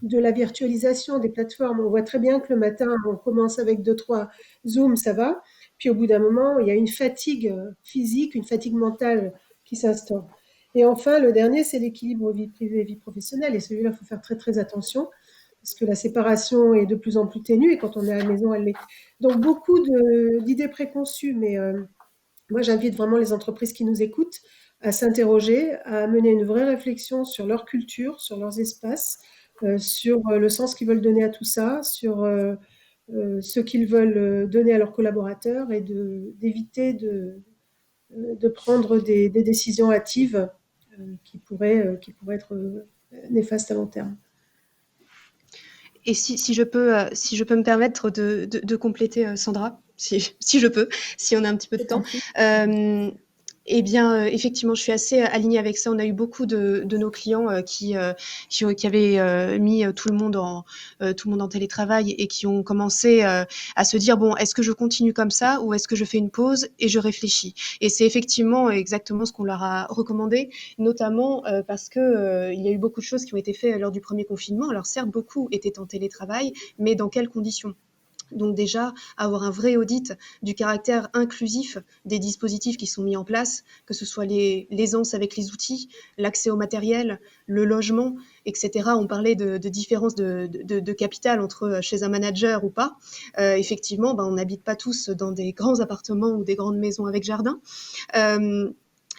de la virtualisation des plateformes. On voit très bien que le matin, on commence avec 2, 3 Zoom, ça va. Puis au bout d'un moment, il y a une fatigue physique, une fatigue mentale qui s'instaure. Et enfin, le dernier, c'est l'équilibre vie privée et vie professionnelle. Et celui-là, il faut faire très très attention parce que la séparation est de plus en plus ténue et quand on est à la maison, elle l'est. Donc beaucoup d'idées préconçues, mais moi j'invite vraiment les entreprises qui nous écoutent à s'interroger, à mener une vraie réflexion sur leur culture, sur leurs espaces, sur le sens qu'ils veulent donner à tout ça, sur ce qu'ils veulent donner à leurs collaborateurs et d'éviter de prendre des décisions hâtives qui pourraient être néfastes à long terme. Et si je peux me permettre de compléter, Sandra, si je peux, si on a un petit peu de temps. Eh bien, effectivement, je suis assez alignée avec ça. On a eu beaucoup de nos clients qui avaient mis tout le monde en télétravail et qui ont commencé à se dire, bon, est-ce que je continue comme ça ou est-ce que je fais une pause et je réfléchis? Et c'est effectivement exactement ce qu'on leur a recommandé, notamment parce que il y a eu beaucoup de choses qui ont été faites lors du premier confinement. Alors certes, beaucoup étaient en télétravail, mais dans quelles conditions? Donc déjà, avoir un vrai audit du caractère inclusif des dispositifs qui sont mis en place, que ce soit l'aisance avec les outils, l'accès au matériel, le logement, etc. On parlait de différence de capital entre chez un manager ou pas. Effectivement, on n'habite pas tous dans des grands appartements ou des grandes maisons avec jardin.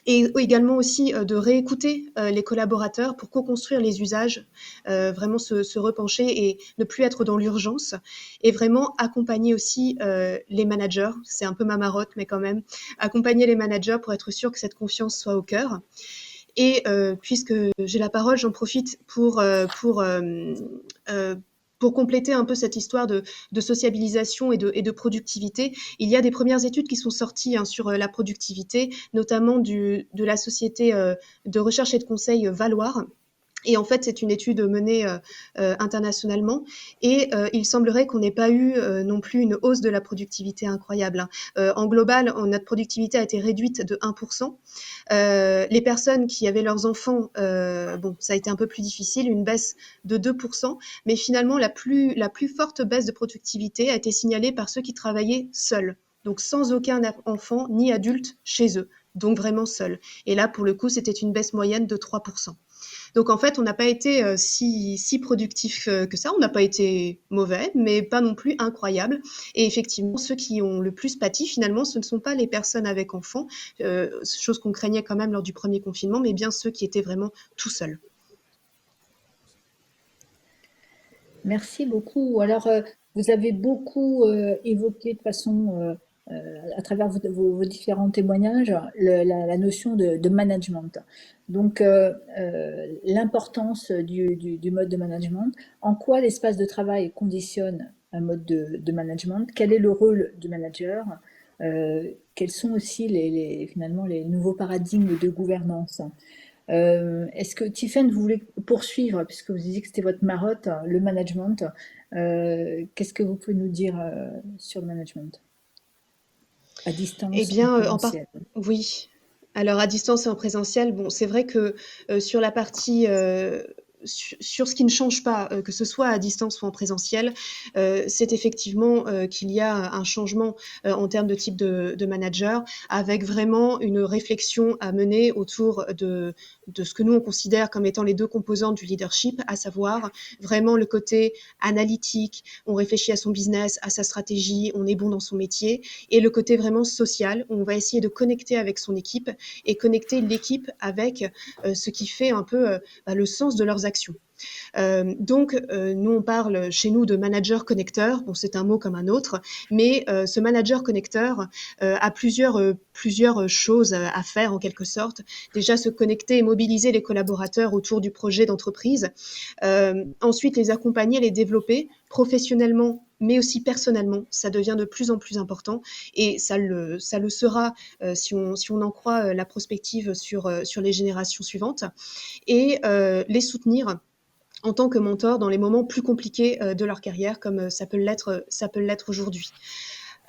Et également aussi de réécouter les collaborateurs pour co-construire les usages, vraiment se repencher et ne plus être dans l'urgence et vraiment accompagner aussi les managers, c'est un peu ma marotte mais quand même, accompagner les managers pour être sûr que cette confiance soit au cœur. Et puisque j'ai la parole, j'en profite pour compléter un peu cette histoire de sociabilisation et de productivité. Il y a des premières études qui sont sorties sur la productivité, notamment de la société de recherche et de conseil Valoir, Et en fait, c'est une étude menée internationalement et il semblerait qu'on n'ait pas eu non plus une hausse de la productivité incroyable, hein. En global, notre productivité a été réduite de 1%. Les personnes qui avaient leurs enfants, bon, ça a été un peu plus difficile, une baisse de 2%, mais finalement, la plus forte baisse de productivité a été signalée par ceux qui travaillaient seuls, donc sans aucun enfant ni adulte chez eux, donc vraiment seuls. Et là, pour le coup, c'était une baisse moyenne de 3%. Donc en fait, on n'a pas été si productif que ça. On n'a pas été mauvais, mais pas non plus incroyable. Et effectivement, ceux qui ont le plus pâti, finalement, ce ne sont pas les personnes avec enfants, chose qu'on craignait quand même lors du premier confinement, mais bien ceux qui étaient vraiment tout seuls. Merci beaucoup. Alors, vous avez beaucoup évoqué de façon, à travers vos différents témoignages, la notion de management. Donc, l'importance du mode de management. En quoi l'espace de travail conditionne un mode de management? Quel est le rôle du manager? Quels sont aussi finalement les nouveaux paradigmes de gouvernance? Est-ce que Tiffaine, vous voulez poursuivre, puisque vous disiez que c'était votre marotte, le management. Qu'est-ce que vous pouvez nous dire sur le management à Eh distance, en bien, présentiel? oui. Alors, à distance et en présentiel, bon, c'est vrai que sur la partie, sur ce qui ne change pas, que ce soit à distance ou en présentiel, c'est effectivement qu'il y a un changement en termes de type de manager, avec vraiment une réflexion à mener autour de ce que nous on considère comme étant les deux composantes du leadership, à savoir vraiment le côté analytique, on réfléchit à son business, à sa stratégie, on est bon dans son métier, et le côté vraiment social, où on va essayer de connecter avec son équipe et connecter l'équipe avec ce qui fait un peu le sens de leurs actions. Donc, nous, on parle chez nous de manager connecteur. Bon, c'est un mot comme un autre, mais ce manager connecteur a plusieurs choses à faire en quelque sorte. Déjà, se connecter et mobiliser les collaborateurs autour du projet d'entreprise. Ensuite, les accompagner, les développer professionnellement, mais aussi personnellement. Ça devient de plus en plus important et ça le sera si on en croit la prospective sur les générations suivantes et les soutenir en tant que mentor dans les moments plus compliqués de leur carrière, comme ça peut l'être aujourd'hui.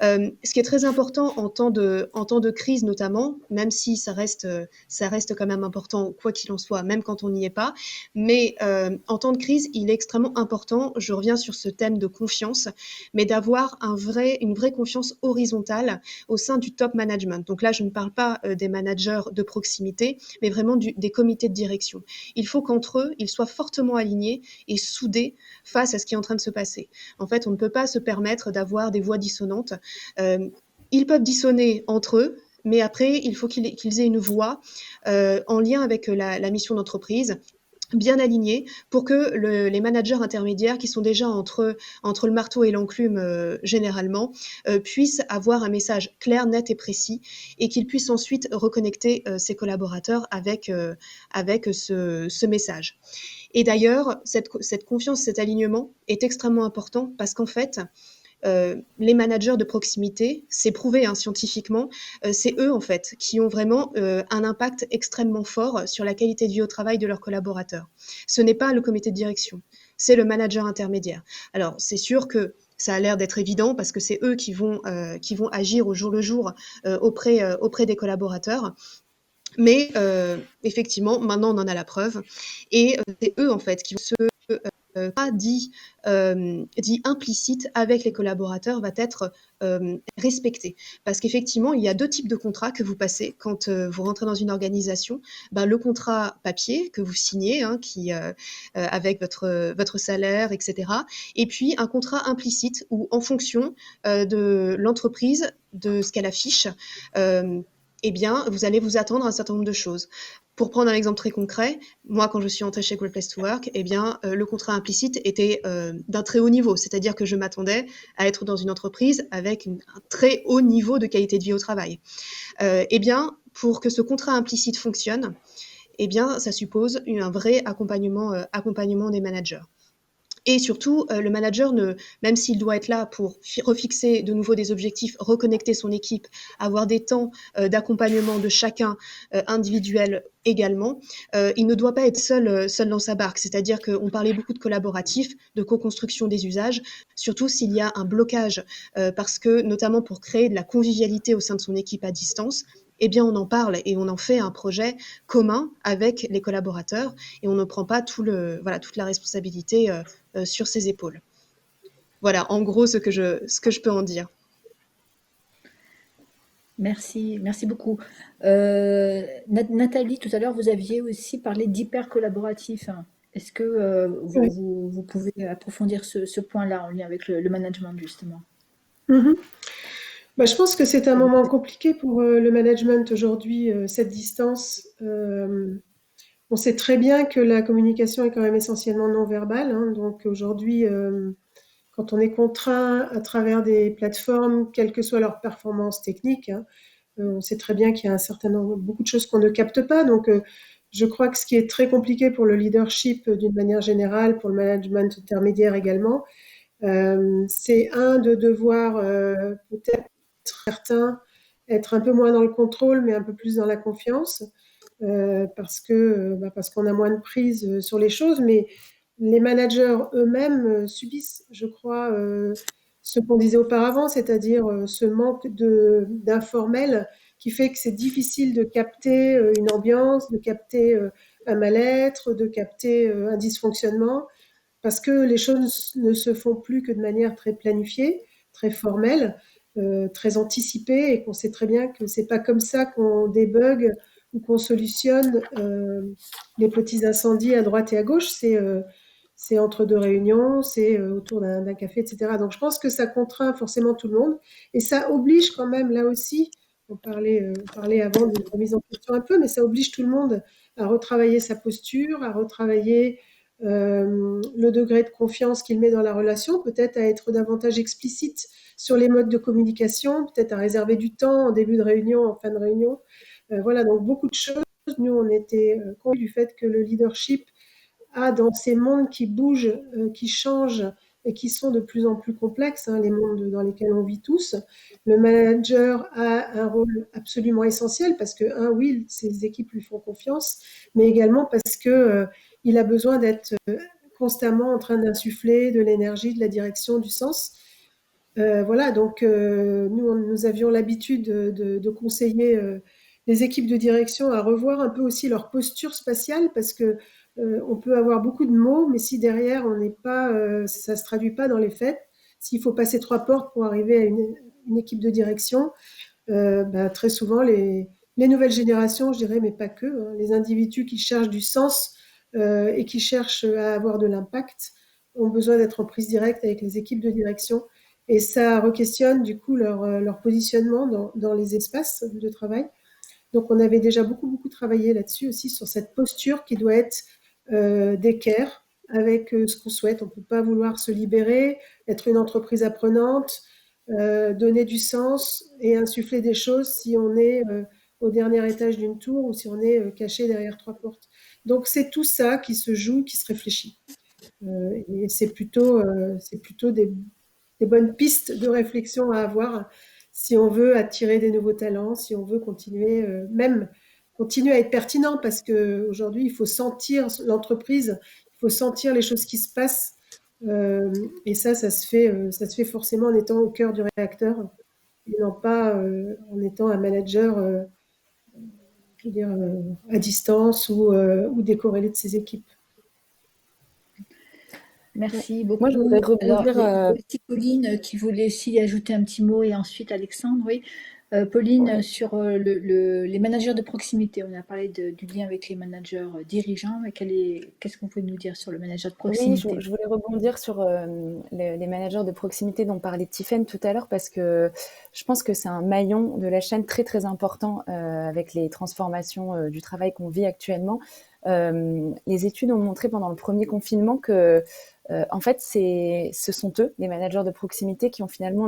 Ce qui est très important en temps de crise notamment, même si ça reste quand même important quoi qu'il en soit, même quand on n'y est pas, mais en temps de crise, il est extrêmement important, je reviens sur ce thème de confiance, mais d'avoir une vraie confiance horizontale au sein du top management. Donc là, je ne parle pas des managers de proximité, mais vraiment des comités de direction. Il faut qu'entre eux, ils soient fortement alignés et soudés face à ce qui est en train de se passer. En fait, on ne peut pas se permettre d'avoir des voix dissonantes. Ils peuvent dissonner entre eux, mais après, il faut qu'ils aient une voix en lien avec la mission d'entreprise, bien alignée, pour que les managers intermédiaires qui sont déjà entre le marteau et l'enclume généralement puissent avoir un message clair, net et précis et qu'ils puissent ensuite reconnecter ces collaborateurs avec ce message. Et d'ailleurs, cette confiance, cet alignement est extrêmement important parce qu'en fait, les managers de proximité, c'est prouvé scientifiquement, c'est eux en fait qui ont vraiment un impact extrêmement fort sur la qualité de vie au travail de leurs collaborateurs. Ce n'est pas le comité de direction, c'est le manager intermédiaire. Alors c'est sûr que ça a l'air d'être évident parce que c'est eux qui vont agir au jour le jour auprès des collaborateurs. Mais effectivement, maintenant on en a la preuve et c'est eux en fait qui vont se pas dit implicite avec les collaborateurs va être respecté. Parce qu'effectivement, il y a deux types de contrats que vous passez quand vous rentrez dans une organisation. Le contrat papier que vous signez, avec votre salaire, etc. Et puis un contrat implicite où en fonction de l'entreprise, de ce qu'elle affiche, eh bien, vous allez vous attendre à un certain nombre de choses. Pour prendre un exemple très concret, moi, quand je suis entrée chez Great Place to Work, eh bien, le contrat implicite était d'un très haut niveau, c'est-à-dire que je m'attendais à être dans une entreprise avec un très haut niveau de qualité de vie au travail. Eh bien, pour que ce contrat implicite fonctionne, eh bien, ça suppose un vrai accompagnement des managers. Et surtout, le manager, même s'il doit être là pour refixer de nouveau des objectifs, reconnecter son équipe, avoir des temps d'accompagnement de chacun individuel également, il ne doit pas être seul dans sa barque. C'est-à-dire qu'on parlait beaucoup de collaboratif, de co-construction des usages, surtout s'il y a un blocage, parce que notamment pour créer de la convivialité au sein de son équipe à distance, eh bien on en parle et on en fait un projet commun avec les collaborateurs et on ne prend pas toute la responsabilité sur ses épaules. Voilà, en gros, ce que je peux en dire. Merci, merci beaucoup. Nathalie, tout à l'heure, vous aviez aussi parlé d'hyper collaboratif. Est-ce que Oui. vous pouvez approfondir ce point-là en lien avec le management, justement? Mhm. Bah, je pense que c'est un moment compliqué pour le management aujourd'hui, cette distance. On sait très bien que la communication est quand même essentiellement non verbale, hein. Donc aujourd'hui, quand on est contraint à travers des plateformes, quelle que soit leur performance technique, hein, on sait très bien qu'il y a un certain nombre, beaucoup de choses qu'on ne capte pas. Donc je crois que ce qui est très compliqué pour le leadership d'une manière générale, pour le management intermédiaire également, c'est de devoir peut-être certains être un peu moins dans le contrôle, mais un peu plus dans la confiance, parce qu'on a moins de prise sur les choses. Mais les managers eux-mêmes subissent, je crois, ce qu'on disait auparavant, c'est-à-dire ce manque d'informel qui fait que c'est difficile de capter une ambiance, de capter un mal-être, de capter un dysfonctionnement parce que les choses ne se font plus que de manière très planifiée, très formelle, très anticipée, et qu'on sait très bien que c'est pas comme ça qu'on débug ou qu'on solutionne les petits incendies à droite et à gauche. C'est entre deux réunions, c'est autour d'un café, etc. Donc je pense que ça contraint forcément tout le monde, et ça oblige quand même là aussi. On parlait avant d'une remise en question un peu, mais ça oblige tout le monde à retravailler sa posture, à retravailler le degré de confiance qu'il met dans la relation, peut-être à être davantage explicite sur les modes de communication, peut-être à réserver du temps en début de réunion, en fin de réunion. Voilà, donc beaucoup de choses. Nous, on était convaincus du fait que le leadership a, dans ces mondes qui bougent, qui changent et qui sont de plus en plus complexes, hein, les mondes dans lesquels on vit tous, le manager a un rôle absolument essentiel parce que, oui, ses équipes lui font confiance, mais également parce que il a besoin d'être constamment en train d'insuffler de l'énergie, de la direction, du sens. Voilà, donc nous avions l'habitude de conseiller les équipes de direction à revoir un peu aussi leur posture spatiale parce que on peut avoir beaucoup de mots, mais si derrière on n'est pas, ça se traduit pas dans les faits, s'il faut passer trois portes pour arriver à une équipe de direction, très souvent les nouvelles générations, je dirais, mais pas que, hein, les individus qui cherchent du sens et qui cherchent à avoir de l'impact ont besoin d'être en prise directe avec les équipes de direction. Et ça re-questionne du coup leur positionnement dans les espaces de travail. Donc on avait déjà beaucoup, beaucoup travaillé là-dessus aussi, sur cette posture qui doit être d'équerre avec ce qu'on souhaite. On ne peut pas vouloir se libérer, être une entreprise apprenante, donner du sens et insuffler des choses si on est au dernier étage d'une tour ou si on est caché derrière trois portes. Donc c'est tout ça qui se joue, qui se réfléchit. Et c'est plutôt des bonnes pistes de réflexion à avoir si on veut attirer des nouveaux talents, si on veut continuer, même continuer à être pertinent, parce qu'aujourd'hui, il faut sentir l'entreprise, il faut sentir les choses qui se passent. Et ça se fait forcément en étant au cœur du réacteur et non pas en étant un manager, je veux dire, à distance ou décorrélé de ses équipes. Merci Moi, je voudrais beaucoup. Alors, rebondir. il y a aussi Pauline qui voulait aussi ajouter un petit mot et ensuite Alexandre, oui. Pauline, Ouais. sur les managers de proximité, on a parlé du lien avec les managers dirigeants, mais qu'est-ce que vous pouvez nous dire sur le manager de Oui, je, proximité? je voulais rebondir sur les managers de proximité dont parlait Tiffaine tout à l'heure parce que je pense que c'est un maillon de la chaîne très très important avec les transformations du travail qu'on vit actuellement. Les études ont montré pendant le premier confinement que en fait ce sont eux, les managers de proximité, qui ont finalement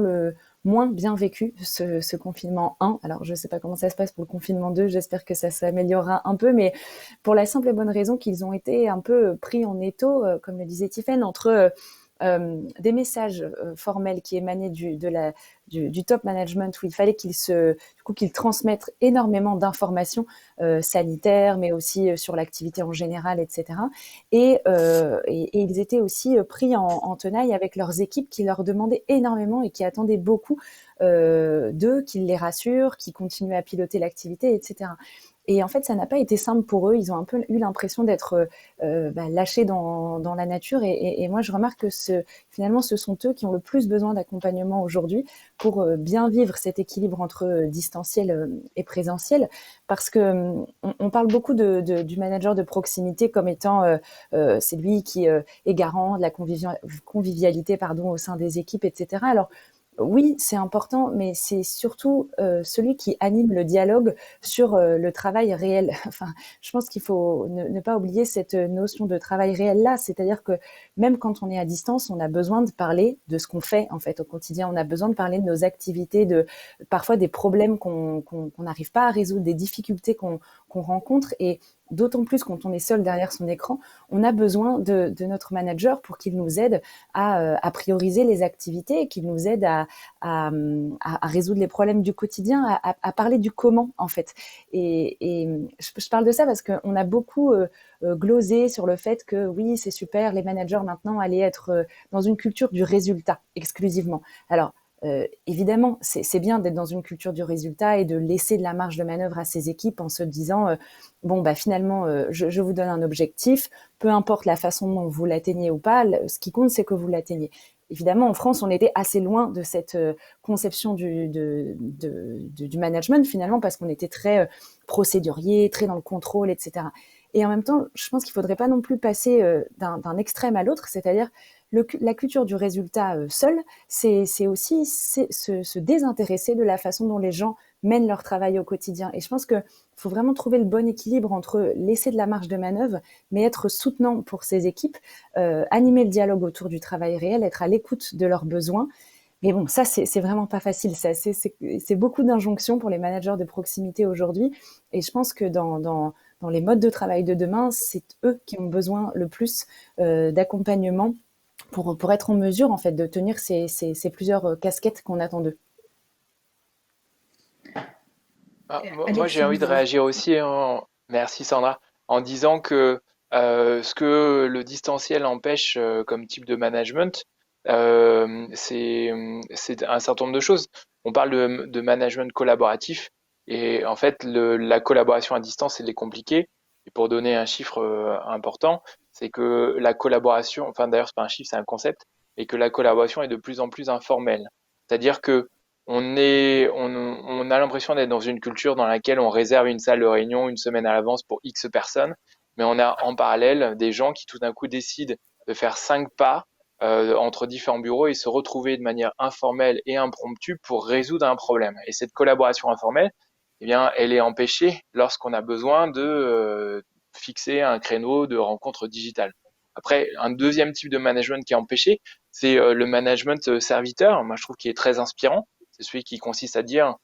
moins bien vécu ce confinement 1. Alors, je ne sais pas comment ça se passe pour le confinement 2, j'espère que ça s'améliorera un peu, mais pour la simple et bonne raison qu'ils ont été un peu pris en étau, comme le disait Tiffaine, entre des messages formels qui émanaient du top management où il fallait qu'ils transmettent énormément d'informations sanitaires, mais aussi sur l'activité en général, etc. Et ils étaient aussi pris en tenaille avec leurs équipes qui leur demandaient énormément et qui attendaient beaucoup d'eux, qu'ils les rassurent, qu'ils continuent à piloter l'activité, etc. Et en fait, ça n'a pas été simple pour eux. Ils ont un peu eu l'impression d'être lâchés dans la nature. Et moi, je remarque que finalement, ce sont eux qui ont le plus besoin d'accompagnement aujourd'hui pour bien vivre cet équilibre entre distanciel et présentiel. Parce que on parle beaucoup du manager de proximité comme étant c'est lui qui est garant de la convivialité au sein des équipes, etc. Alors, oui, c'est important, mais c'est surtout celui qui anime le dialogue sur le travail réel. Enfin, je pense qu'il faut ne pas oublier cette notion de travail réel-là, c'est-à-dire que même quand on est à distance, on a besoin de parler de ce qu'on fait en fait au quotidien. On a besoin de parler de nos activités, parfois des problèmes qu'on n'arrive pas à résoudre, des difficultés qu'on rencontre, et d'autant plus quand on est seul derrière son écran, on a besoin de notre manager pour qu'il nous aide à prioriser les activités, et qu'il nous aide à résoudre les problèmes du quotidien, à parler du comment en fait. Et je parle de ça parce qu'on a beaucoup glosé sur le fait que oui, c'est super, les managers maintenant allaient être dans une culture du résultat exclusivement. Alors, évidemment, c'est bien d'être dans une culture du résultat et de laisser de la marge de manœuvre à ses équipes en se disant bon, bah finalement, je vous donne un objectif, peu importe la façon dont vous l'atteignez ou pas, ce qui compte, c'est que vous l'atteignez. Évidemment, en France, on était assez loin de cette conception du management, finalement, parce qu'on était très procédurier, très dans le contrôle, etc. Et en même temps, je pense qu'il ne faudrait pas non plus passer d'un extrême à l'autre, c'est-à-dire la culture du résultat seule, c'est aussi se désintéresser de la façon dont les gens mènent leur travail au quotidien. Et je pense qu'il faut vraiment trouver le bon équilibre entre laisser de la marge de manœuvre, mais être soutenant pour ces équipes, animer le dialogue autour du travail réel, être à l'écoute de leurs besoins. Mais bon, ça, c'est vraiment pas facile. C'est beaucoup d'injonctions pour les managers de proximité aujourd'hui. Et je pense que dans les modes de travail de demain, c'est eux qui ont besoin le plus d'accompagnement pour être en mesure en fait de tenir ces plusieurs casquettes qu'on attend d'eux. Moi, j'ai envie de réagir aussi, merci Sandra, en disant que ce que le distanciel empêche comme type de management, c'est un certain nombre de choses. On parle de management collaboratif, et en fait, la collaboration à distance, elle est compliquée. Et pour donner un chiffre important, c'est que la collaboration, enfin d'ailleurs, c'est pas un chiffre, c'est un concept, et que la collaboration est de plus en plus informelle. C'est-à-dire que on a l'impression d'être dans une culture dans laquelle on réserve une salle de réunion une semaine à l'avance pour X personnes, mais on a en parallèle des gens qui tout d'un coup décident de faire 5 pas entre différents bureaux et se retrouver de manière informelle et impromptue pour résoudre un problème. Et cette collaboration informelle, eh bien, elle est empêchée lorsqu'on a besoin de fixer un créneau de rencontre digitale. Après, un deuxième type de management qui est empêché, c'est le management serviteur. Moi, je trouve qu'il est très inspirant. C'est celui qui consiste à dire,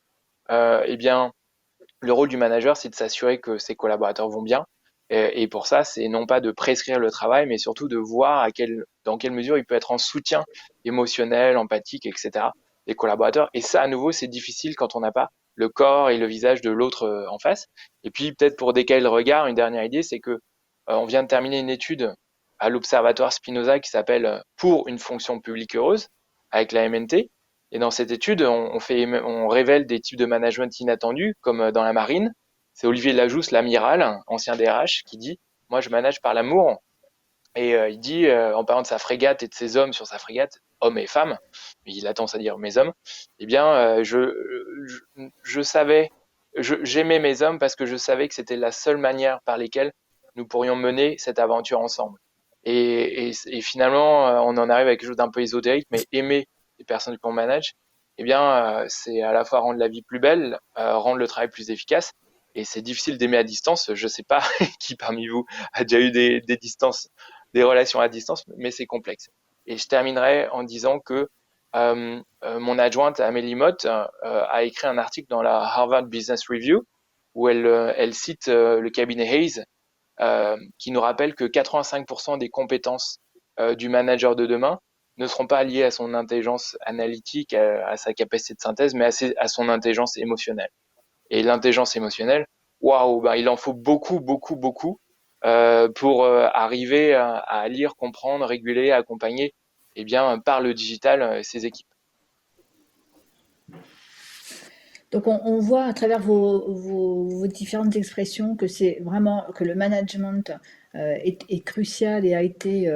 eh bien, le rôle du manager, c'est de s'assurer que ses collaborateurs vont bien. Et pour ça, c'est non pas de prescrire le travail, mais surtout de voir dans quelle mesure il peut être en soutien émotionnel, empathique, etc. des collaborateurs. Et ça, à nouveau, c'est difficile quand on n'a pas le corps et le visage de l'autre en face. Et puis, peut-être pour décaler le regard, une dernière idée, c'est que on vient de terminer une étude à l'Observatoire Spinoza qui s'appelle Pour une fonction publique heureuse, avec la MNT. Et dans cette étude, on révèle des types de management inattendus, comme dans la marine. C'est Olivier Lajousse, l'amiral, ancien DRH, qui dit « Moi, je manage par l'amour ». Et il dit, en parlant de sa frégate et de ses hommes sur sa frégate, hommes et femmes, mais il a tendance à dire mes hommes, eh bien, je savais, j'aimais mes hommes parce que je savais que c'était la seule manière par laquelle nous pourrions mener cette aventure ensemble. Et finalement, on en arrive à quelque chose d'un peu ésotérique, mais aimer les personnes qu'on manage, eh bien, c'est à la fois rendre la vie plus belle, rendre le travail plus efficace. Et c'est difficile d'aimer à distance. Je ne sais pas qui parmi vous a déjà eu des relations à distance, mais c'est complexe. Et je terminerai en disant que Mon adjointe Amélie Mott a écrit un article dans la Harvard Business Review où elle cite le cabinet Hayes qui nous rappelle que 85% des compétences du manager de demain ne seront pas liées à son intelligence analytique, à sa capacité de synthèse, mais à son intelligence émotionnelle. Et l'intelligence émotionnelle, waouh, ben, il en faut beaucoup, beaucoup, beaucoup pour arriver à lire, comprendre, réguler, accompagner eh bien, par le digital ces équipes. Donc on voit à travers vos différentes expressions que c'est vraiment que le management est crucial et a été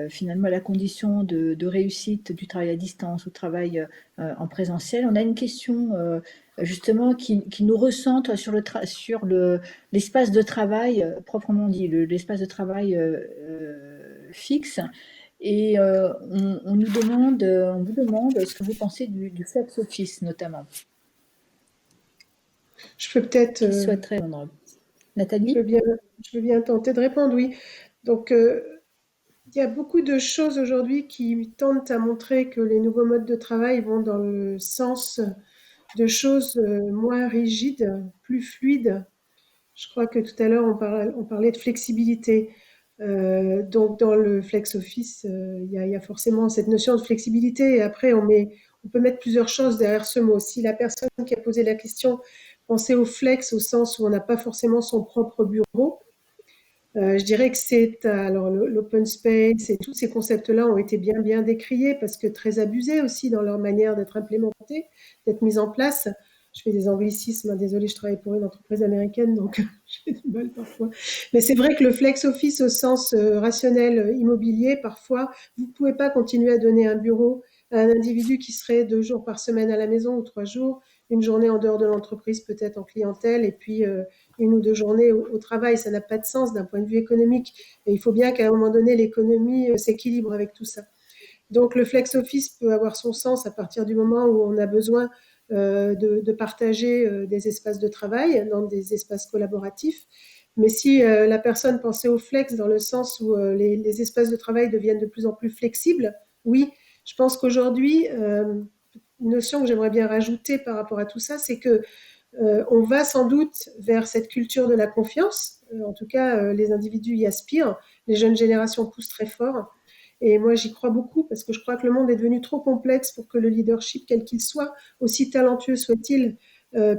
finalement la condition de réussite du travail à distance ou travail en présentiel. On a une question justement qui nous recentre sur l'espace de travail proprement dit, l'espace de travail fixe. Et on vous demande ce que vous pensez du flex office notamment. Je peux peut-être. Qui souhaiterait répondre? Nathalie? Je veux bien tenter de répondre, oui. Donc, il y a beaucoup de choses aujourd'hui qui tendent à montrer que les nouveaux modes de travail vont dans le sens de choses moins rigides, plus fluides. Je crois que tout à l'heure, on parlait de flexibilité. Donc, dans le flex office, il y a forcément cette notion de flexibilité. Et après, on peut mettre plusieurs choses derrière ce mot. Si la personne qui a posé la question pensait au flex au sens où on n'a pas forcément son propre bureau, je dirais que alors l'open space et tous ces concepts-là ont été bien décriés parce que très abusés aussi dans leur manière d'être implémentés, d'être mis en place. Je fais des anglicismes, désolée, je travaille pour une entreprise américaine, donc j'ai du mal parfois. Mais c'est vrai que le flex office au sens rationnel immobilier, parfois, vous ne pouvez pas continuer à donner un bureau à un individu qui serait 2 jours par semaine à la maison ou 3 jours, une journée en dehors de l'entreprise peut-être en clientèle et puis 1 ou 2 journées au travail. Ça n'a pas de sens d'un point de vue économique. Et il faut bien qu'à un moment donné, l'économie s'équilibre avec tout ça. Donc le flex office peut avoir son sens à partir du moment où on a besoin de partager des espaces de travail dans des espaces collaboratifs. Mais si la personne pensait au flex dans le sens où les espaces de travail deviennent de plus en plus flexibles, oui, je pense qu'aujourd'hui, une notion que j'aimerais bien rajouter par rapport à tout ça, c'est que on va sans doute vers cette culture de la confiance. En tout cas, les individus y aspirent. Les jeunes générations poussent très fort. Et moi, j'y crois beaucoup parce que je crois que le monde est devenu trop complexe pour que le leadership, quel qu'il soit, aussi talentueux soit-il,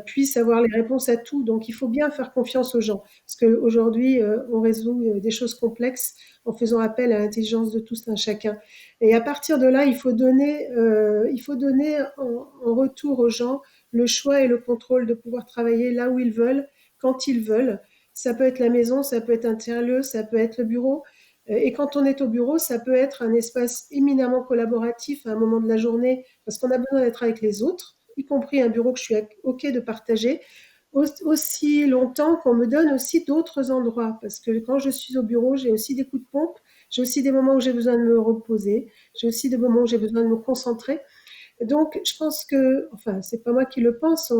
puisse avoir les réponses à tout. Donc, il faut bien faire confiance aux gens. Parce qu'aujourd'hui, on résout des choses complexes en faisant appel à l'intelligence de tous un chacun. Et à partir de là, il faut donner en retour aux gens le choix et le contrôle de pouvoir travailler là où ils veulent, quand ils veulent. Ça peut être la maison, ça peut être un tiers-lieu, ça peut être le bureau. Et quand on est au bureau, ça peut être un espace éminemment collaboratif à un moment de la journée, parce qu'on a besoin d'être avec les autres, y compris un bureau que je suis OK de partager, aussi longtemps qu'on me donne aussi d'autres endroits. Parce que quand je suis au bureau, j'ai aussi des coups de pompe, j'ai aussi des moments où j'ai besoin de me reposer, j'ai aussi des moments où j'ai besoin de me concentrer. Donc, je pense que, enfin, c'est pas moi qui le pense,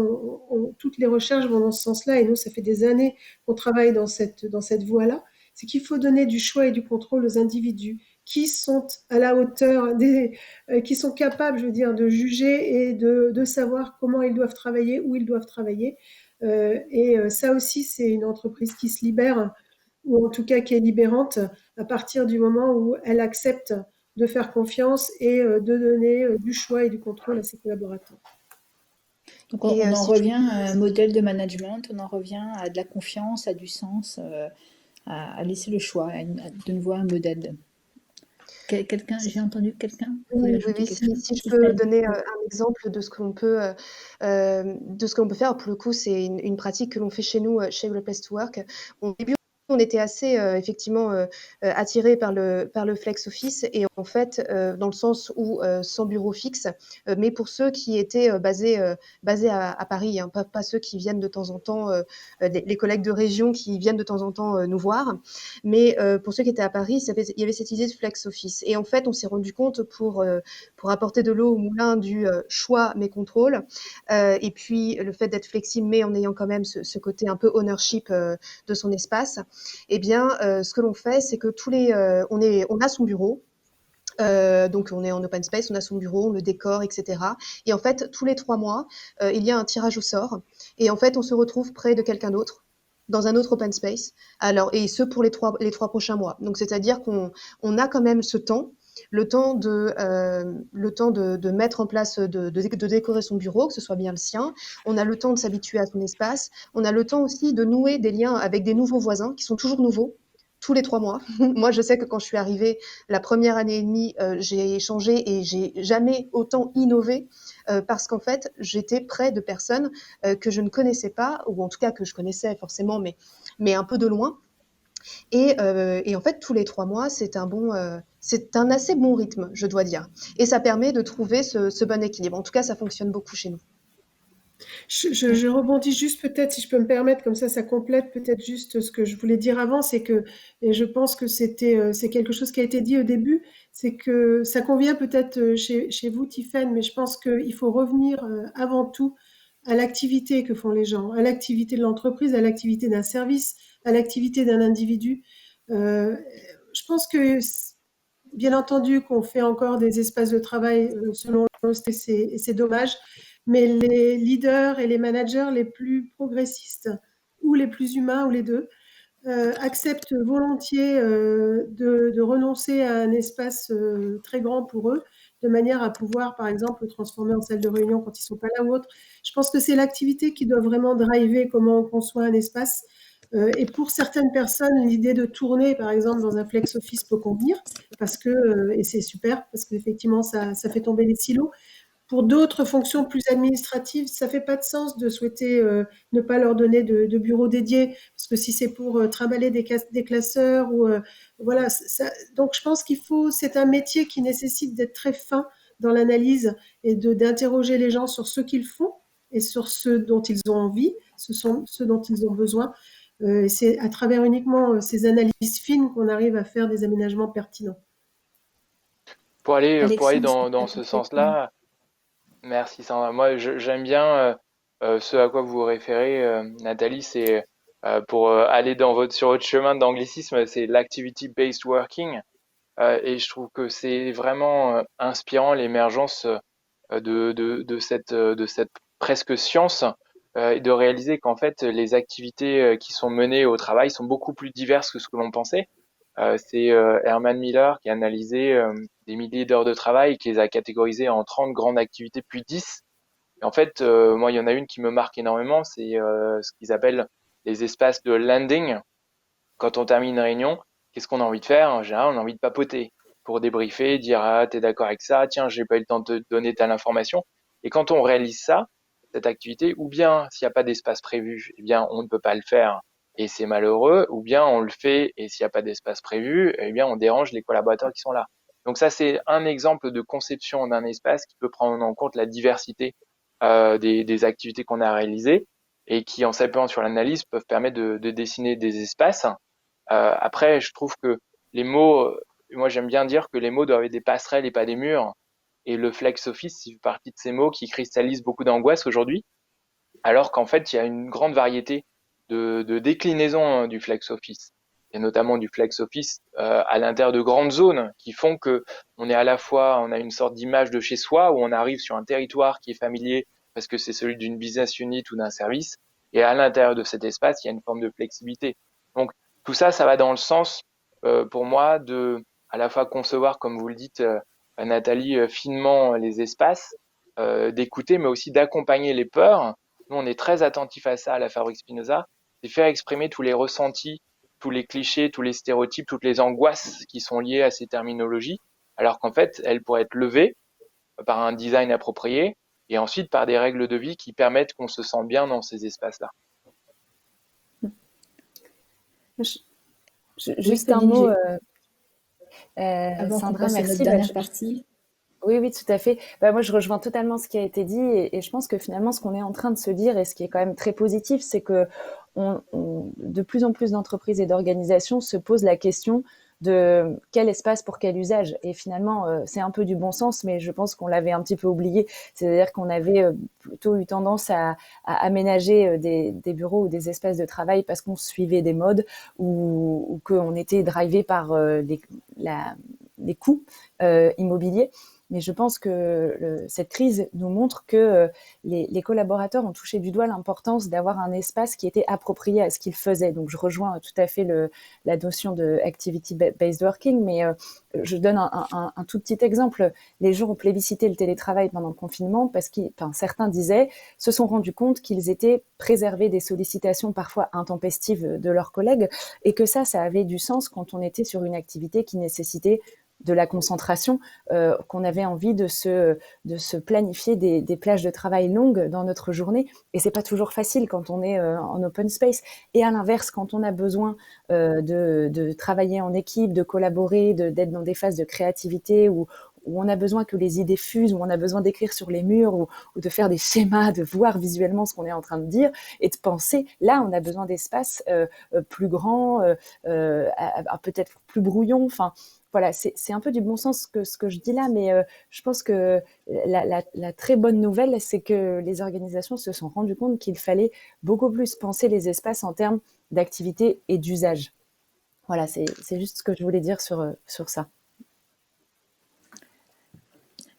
toutes les recherches vont dans ce sens-là, et nous, ça fait des années qu'on travaille dans cette voie-là. C'est qu'il faut donner du choix et du contrôle aux individus qui sont à la hauteur qui sont capables, je veux dire, de juger et de savoir comment ils doivent travailler, où ils doivent travailler. Ça aussi, c'est une entreprise qui se libère, ou en tout cas qui est libérante, à partir du moment où elle accepte de faire confiance et de donner du choix et du contrôle à ses collaborateurs. Donc on en revient à un modèle de management, on en revient à de la confiance, à du sens, à laisser le choix, de nouveau un modèle. Quelqu'un, j'ai entendu quelqu'un? Oui, si je peux donner un exemple de ce que l'on peut faire. Pour le coup, c'est une pratique que l'on fait chez nous, chez Great Place to Work. Au début, on était assez effectivement attirés par le flex office, et en fait dans le sens où sans bureau fixe, mais pour ceux qui étaient basés à Paris, hein, pas ceux qui viennent de temps en temps, les collègues de région qui viennent de temps en temps nous voir, mais pour ceux qui étaient à Paris, il y avait cette idée de flex office. Et en fait, on s'est rendu compte pour apporter de l'eau au moulin du choix mais contrôle, et puis le fait d'être flexible mais en ayant quand même ce côté un peu ownership de son espace. Eh bien, ce que l'on fait, c'est que on a son bureau, Donc on est en open space, on a son bureau, on le décore, etc. Et en fait, tous les 3 mois, il y a un tirage au sort. Et en fait, on se retrouve près de quelqu'un d'autre dans un autre open space. Alors, et ce pour les 3 prochains mois. Donc, c'est-à-dire qu'on a quand même ce temps, le temps de mettre en place, de décorer son bureau, que ce soit bien le sien. On a le temps de s'habituer à son espace. On a le temps aussi de nouer des liens avec des nouveaux voisins qui sont toujours nouveaux tous les 3 mois. Moi, je sais que quand je suis arrivée la première année et demie, j'ai changé et j'ai jamais autant innové parce qu'en fait, j'étais près de personnes que je ne connaissais pas, ou en tout cas que je connaissais forcément, mais un peu de loin. Et en fait, tous les 3 mois, c'est un assez bon rythme, je dois dire. Et ça permet de trouver ce bon équilibre. En tout cas, ça fonctionne beaucoup chez nous. Je rebondis juste peut-être, si je peux me permettre, comme ça complète peut-être juste ce que je voulais dire avant, c'est que, et je pense que c'est quelque chose qui a été dit au début, c'est que ça convient peut-être chez vous, Tiffany, mais je pense qu'il faut revenir avant tout à l'activité que font les gens, à l'activité de l'entreprise, à l'activité d'un service, à l'activité d'un individu. Euh, je pense que, bien entendu, qu'on fait encore des espaces de travail selon le style, et c'est dommage. Mais les leaders et les managers les plus progressistes ou les plus humains ou les deux acceptent volontiers de renoncer à un espace très grand pour eux, de manière à pouvoir, par exemple, le transformer en salle de réunion quand ils ne sont pas là ou autre. Je pense que c'est l'activité qui doit vraiment driver comment on conçoit un espace. Et pour certaines personnes, l'idée de tourner, par exemple, dans un flex office peut convenir, et c'est super, parce qu'effectivement, ça fait tomber les silos. Pour d'autres fonctions plus administratives, ça ne fait pas de sens de souhaiter ne pas leur donner de bureau dédié, parce que si c'est pour trimballer des classeurs, voilà. Donc je pense c'est un métier qui nécessite d'être très fin dans l'analyse et d'interroger les gens sur ce qu'ils font et sur ce dont ils ont envie, ce dont ils ont besoin. Et c'est à travers uniquement ces analyses fines qu'on arrive à faire des aménagements pertinents. Pour aller Alexandre, dans ce sens-là, merci Sandra. Moi, j'aime bien ce à quoi vous vous référez, Nathalie, c'est pour aller sur votre chemin d'anglicisme, c'est l'activity-based working. Et je trouve que c'est vraiment inspirant l'émergence de cette presque science et de réaliser qu'en fait les activités qui sont menées au travail sont beaucoup plus diverses que ce que l'on pensait. C'est Herman Miller qui a analysé des milliers d'heures de travail et qui les a catégorisées en 30 grandes activités puis 10. Et en fait, moi, il y en a une qui me marque énormément, c'est ce qu'ils appellent les espaces de landing. Quand on termine une réunion, qu'est-ce qu'on a envie de faire? En général, on a envie de papoter pour débriefer, dire ah t'es d'accord avec ça, tiens j'ai pas eu le temps de te donner telle information. Et quand on réalise ça, cette activité, ou bien s'il n'y a pas d'espace prévu, eh bien on ne peut pas le faire et c'est malheureux, ou bien on le fait et s'il n'y a pas d'espace prévu, eh bien on dérange les collaborateurs qui sont là. Donc ça c'est un exemple de conception d'un espace qui peut prendre en compte la diversité des activités qu'on a réalisées et qui en s'appuyant sur l'analyse peuvent permettre de dessiner des espaces. Après, je trouve que les mots, moi j'aime bien dire que les mots doivent être des passerelles et pas des murs. Et le flex office fait partie de ces mots qui cristallisent beaucoup d'angoisse aujourd'hui, alors qu'en fait il y a une grande variété de déclinaisons du flex office, et notamment du flex office à l'intérieur de grandes zones qui font que on est à la fois, on a une sorte d'image de chez soi où on arrive sur un territoire qui est familier parce que c'est celui d'une business unit ou d'un service, et à l'intérieur de cet espace il y a une forme de flexibilité. Donc tout ça, ça va dans le sens, pour moi, de à la fois concevoir, comme vous le dites, Nathalie, finement les espaces, d'écouter, mais aussi d'accompagner les peurs. Nous, on est très attentif à ça à la Fabrique Spinoza, c'est faire exprimer tous les ressentis, tous les clichés, tous les stéréotypes, toutes les angoisses qui sont liées à ces terminologies, alors qu'en fait, elles pourraient être levées par un design approprié et ensuite par des règles de vie qui permettent qu'on se sente bien dans ces espaces-là. Juste oui, un mot, avant qu'on Sandra, passe à notre merci. dernière partie. Oui, oui, tout à fait. Moi, je rejoins totalement ce qui a été dit et je pense que finalement, ce qu'on est en train de se dire et ce qui est quand même très positif, c'est que de plus en plus d'entreprises et d'organisations se posent la question de quel espace pour quel usage. Et finalement, c'est un peu du bon sens, mais je pense qu'on l'avait un petit peu oublié. C'est-à-dire qu'on avait plutôt eu tendance à aménager des bureaux ou des espaces de travail parce qu'on suivait des modes ou qu'on était drivé par des coûts immobiliers. Mais je pense que cette crise nous montre que les collaborateurs ont touché du doigt l'importance d'avoir un espace qui était approprié à ce qu'ils faisaient. Donc, je rejoins tout à fait la notion de activity-based working, mais je donne un tout petit exemple. Les gens ont plébiscité le télétravail pendant le confinement parce que certains se sont rendus compte qu'ils étaient préservés des sollicitations parfois intempestives de leurs collègues et que ça avait du sens quand on était sur une activité qui nécessitait de la concentration, qu'on avait envie de se planifier des plages de travail longues dans notre journée. Et c'est pas toujours facile quand on est en open space. Et à l'inverse, quand on a besoin de travailler en équipe, de collaborer, d'être dans des phases de créativité où on a besoin que les idées fusent, où on a besoin d'écrire sur les murs, ou de faire des schémas, de voir visuellement ce qu'on est en train de dire et de penser. Là, on a besoin d'espaces plus grands, peut-être plus brouillons. Enfin, voilà, c'est un peu du bon sens ce que je dis là, mais je pense que la très bonne nouvelle, c'est que les organisations se sont rendues compte qu'il fallait beaucoup plus penser les espaces en termes d'activité et d'usage. Voilà, c'est juste ce que je voulais dire sur ça.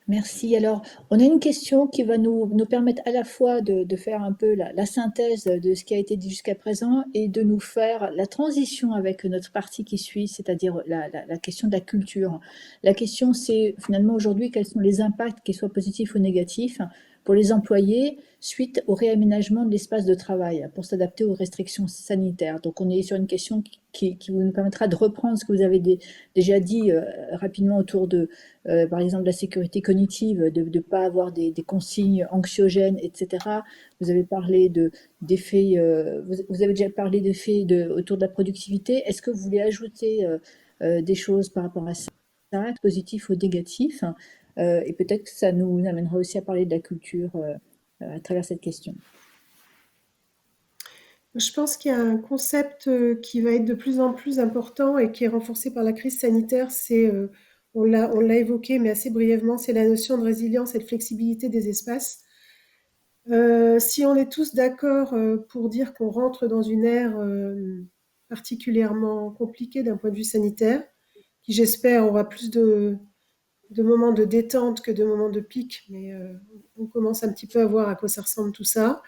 Merci. Alors, on a une question qui va nous permettre à la fois de faire un peu la synthèse de ce qui a été dit jusqu'à présent et de nous faire la transition avec notre partie qui suit, c'est-à-dire la question de la culture. La question, c'est finalement aujourd'hui, quels sont les impacts, qu'ils soient positifs ou négatifs, pour les employés suite au réaménagement de l'espace de travail pour s'adapter aux restrictions sanitaires. Donc, on est sur une question qui nous permettra de reprendre ce que vous avez déjà dit rapidement autour de par exemple la sécurité cognitive, de ne pas avoir des consignes anxiogènes, etc. Vous avez parlé d'effets, vous avez déjà parlé d'effets autour de la productivité. Est-ce que vous voulez ajouter des choses par rapport à ça, positif ou négatif et peut-être que ça nous amènera aussi à parler de la culture à travers cette question. Je pense qu'il y a un concept qui va être de plus en plus important et qui est renforcé par la crise sanitaire, on l'a évoqué, mais assez brièvement, c'est la notion de résilience et de flexibilité des espaces. Si on est tous d'accord pour dire qu'on rentre dans une ère particulièrement compliquée d'un point de vue sanitaire, qui j'espère aura plus de moments de détente que de moments de pic, mais on commence un petit peu à voir à quoi ça ressemble tout ça.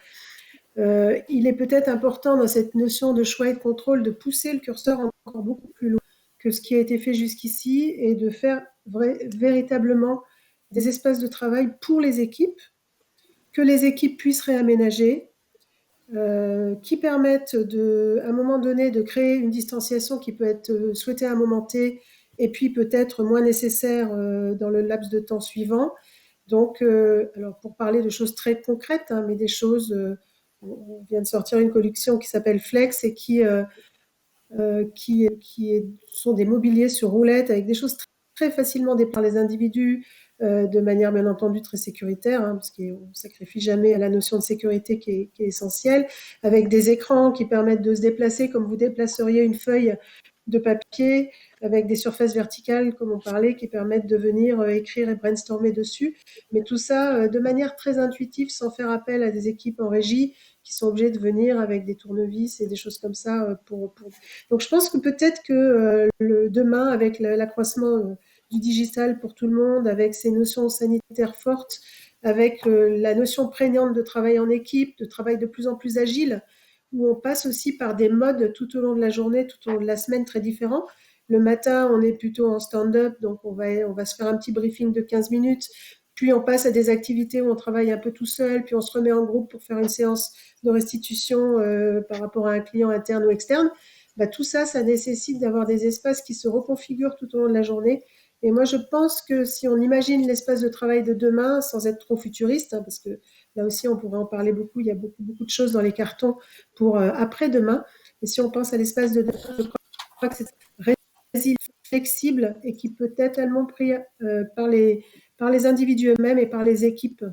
Il est peut-être important dans cette notion de choix et de contrôle de pousser le curseur encore beaucoup plus loin que ce qui a été fait jusqu'ici et de faire véritablement des espaces de travail pour les équipes, que les équipes puissent réaménager, qui permettent à un moment donné de créer une distanciation qui peut être souhaitée à un moment T et puis peut-être moins nécessaire dans le laps de temps suivant. Donc, alors pour parler de choses très concrètes, mais des choses, on vient de sortir une collection qui s'appelle Flex et qui sont des mobiliers sur roulette avec des choses très facilement dépensables par les individus de manière bien entendu très sécuritaire, parce qu'on ne sacrifie jamais à la notion de sécurité qui est essentielle, avec des écrans qui permettent de se déplacer comme vous déplaceriez une feuille de papier, avec des surfaces verticales, comme on parlait, qui permettent de venir écrire et brainstormer dessus. Mais tout ça de manière très intuitive, sans faire appel à des équipes en régie qui sont obligées de venir avec des tournevis et des choses comme ça. Donc je pense que peut-être que demain, avec l'accroissement du digital pour tout le monde, avec ces notions sanitaires fortes, avec la notion prégnante de travail en équipe, de travail de plus en plus agile, où on passe aussi par des modes tout au long de la journée, tout au long de la semaine très différents. Le matin, on est plutôt en stand-up, donc on va se faire un petit briefing de 15 minutes, puis on passe à des activités où on travaille un peu tout seul, puis on se remet en groupe pour faire une séance de restitution par rapport à un client interne ou externe. Tout ça, ça nécessite d'avoir des espaces qui se reconfigurent tout au long de la journée. Et moi, je pense que si on imagine l'espace de travail de demain, sans être trop futuriste, parce que là aussi, on pourrait en parler beaucoup, il y a beaucoup de choses dans les cartons pour après-demain. Et si on pense à l'espace de demain, je crois que c'est résilient, flexible et qui peut être tellement pris par les individus eux-mêmes et par les équipes.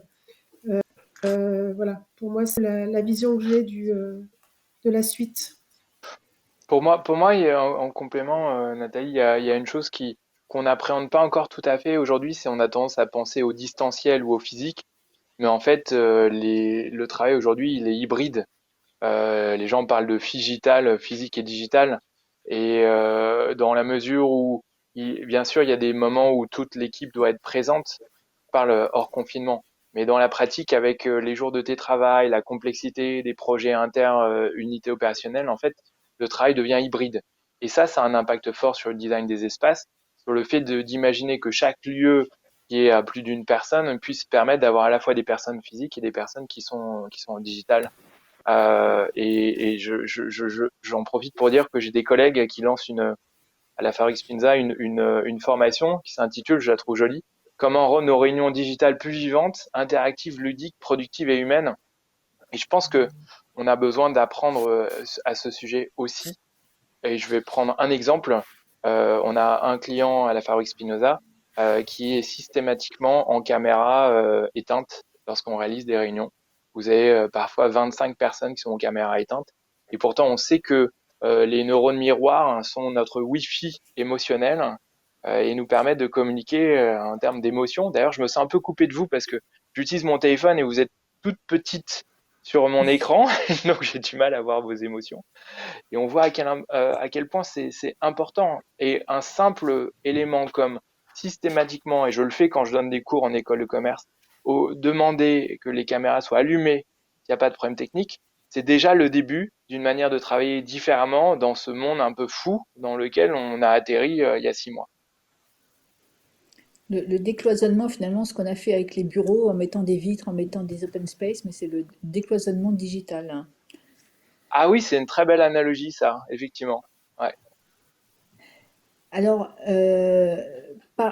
Voilà, pour moi, c'est la vision que j'ai de la suite. Pour moi, en complément, Nathalie, il y a une chose qu'on n'appréhende pas encore tout à fait aujourd'hui, c'est on a tendance à penser au distanciel ou au physique, mais en fait, le travail aujourd'hui, il est hybride. Les gens parlent de figital, physique et digital, et dans la mesure où bien sûr, il y a des moments où toute l'équipe doit être présente. Je parle hors confinement. Mais dans la pratique, avec les jours de télétravail, la complexité des projets inter-unités opérationnelles, en fait, le travail devient hybride. Et ça a un impact fort sur le design des espaces, sur le fait d'imaginer que chaque lieu qui est à plus d'une personne puisse permettre d'avoir à la fois des personnes physiques et des personnes qui sont digitales. J'en profite pour dire que j'ai des collègues qui lancent à la Fabrique Spinza une formation qui s'intitule, je la trouve jolie, Comment rendre nos réunions digitales plus vivantes, interactives, ludiques, productives et humaines. Et je pense que on a besoin d'apprendre à ce sujet aussi. Et je vais prendre un exemple. On a un client à la Fabrique Spinoza qui est systématiquement en caméra éteinte lorsqu'on réalise des réunions. Vous avez parfois 25 personnes qui sont en caméra éteinte. Et pourtant, on sait que les neurones miroirs sont notre Wi-Fi émotionnel et nous permettent de communiquer en termes d'émotion. D'ailleurs, je me sens un peu coupé de vous parce que j'utilise mon téléphone et vous êtes toute petite sur mon écran, donc j'ai du mal à voir vos émotions. Et on voit à quel point c'est important. Et un simple élément comme systématiquement, et je le fais quand je donne des cours en école de commerce, demander que les caméras soient allumées, qu'il n'y a pas de problème technique, c'est déjà le début d'une manière de travailler différemment dans ce monde un peu fou dans lequel on a atterri il y a 6 mois. Le décloisonnement, finalement, ce qu'on a fait avec les bureaux, en mettant des vitres, en mettant des open space, mais c'est le décloisonnement digital, hein. Ah oui, c'est une très belle analogie, ça, effectivement. Ouais. Alors,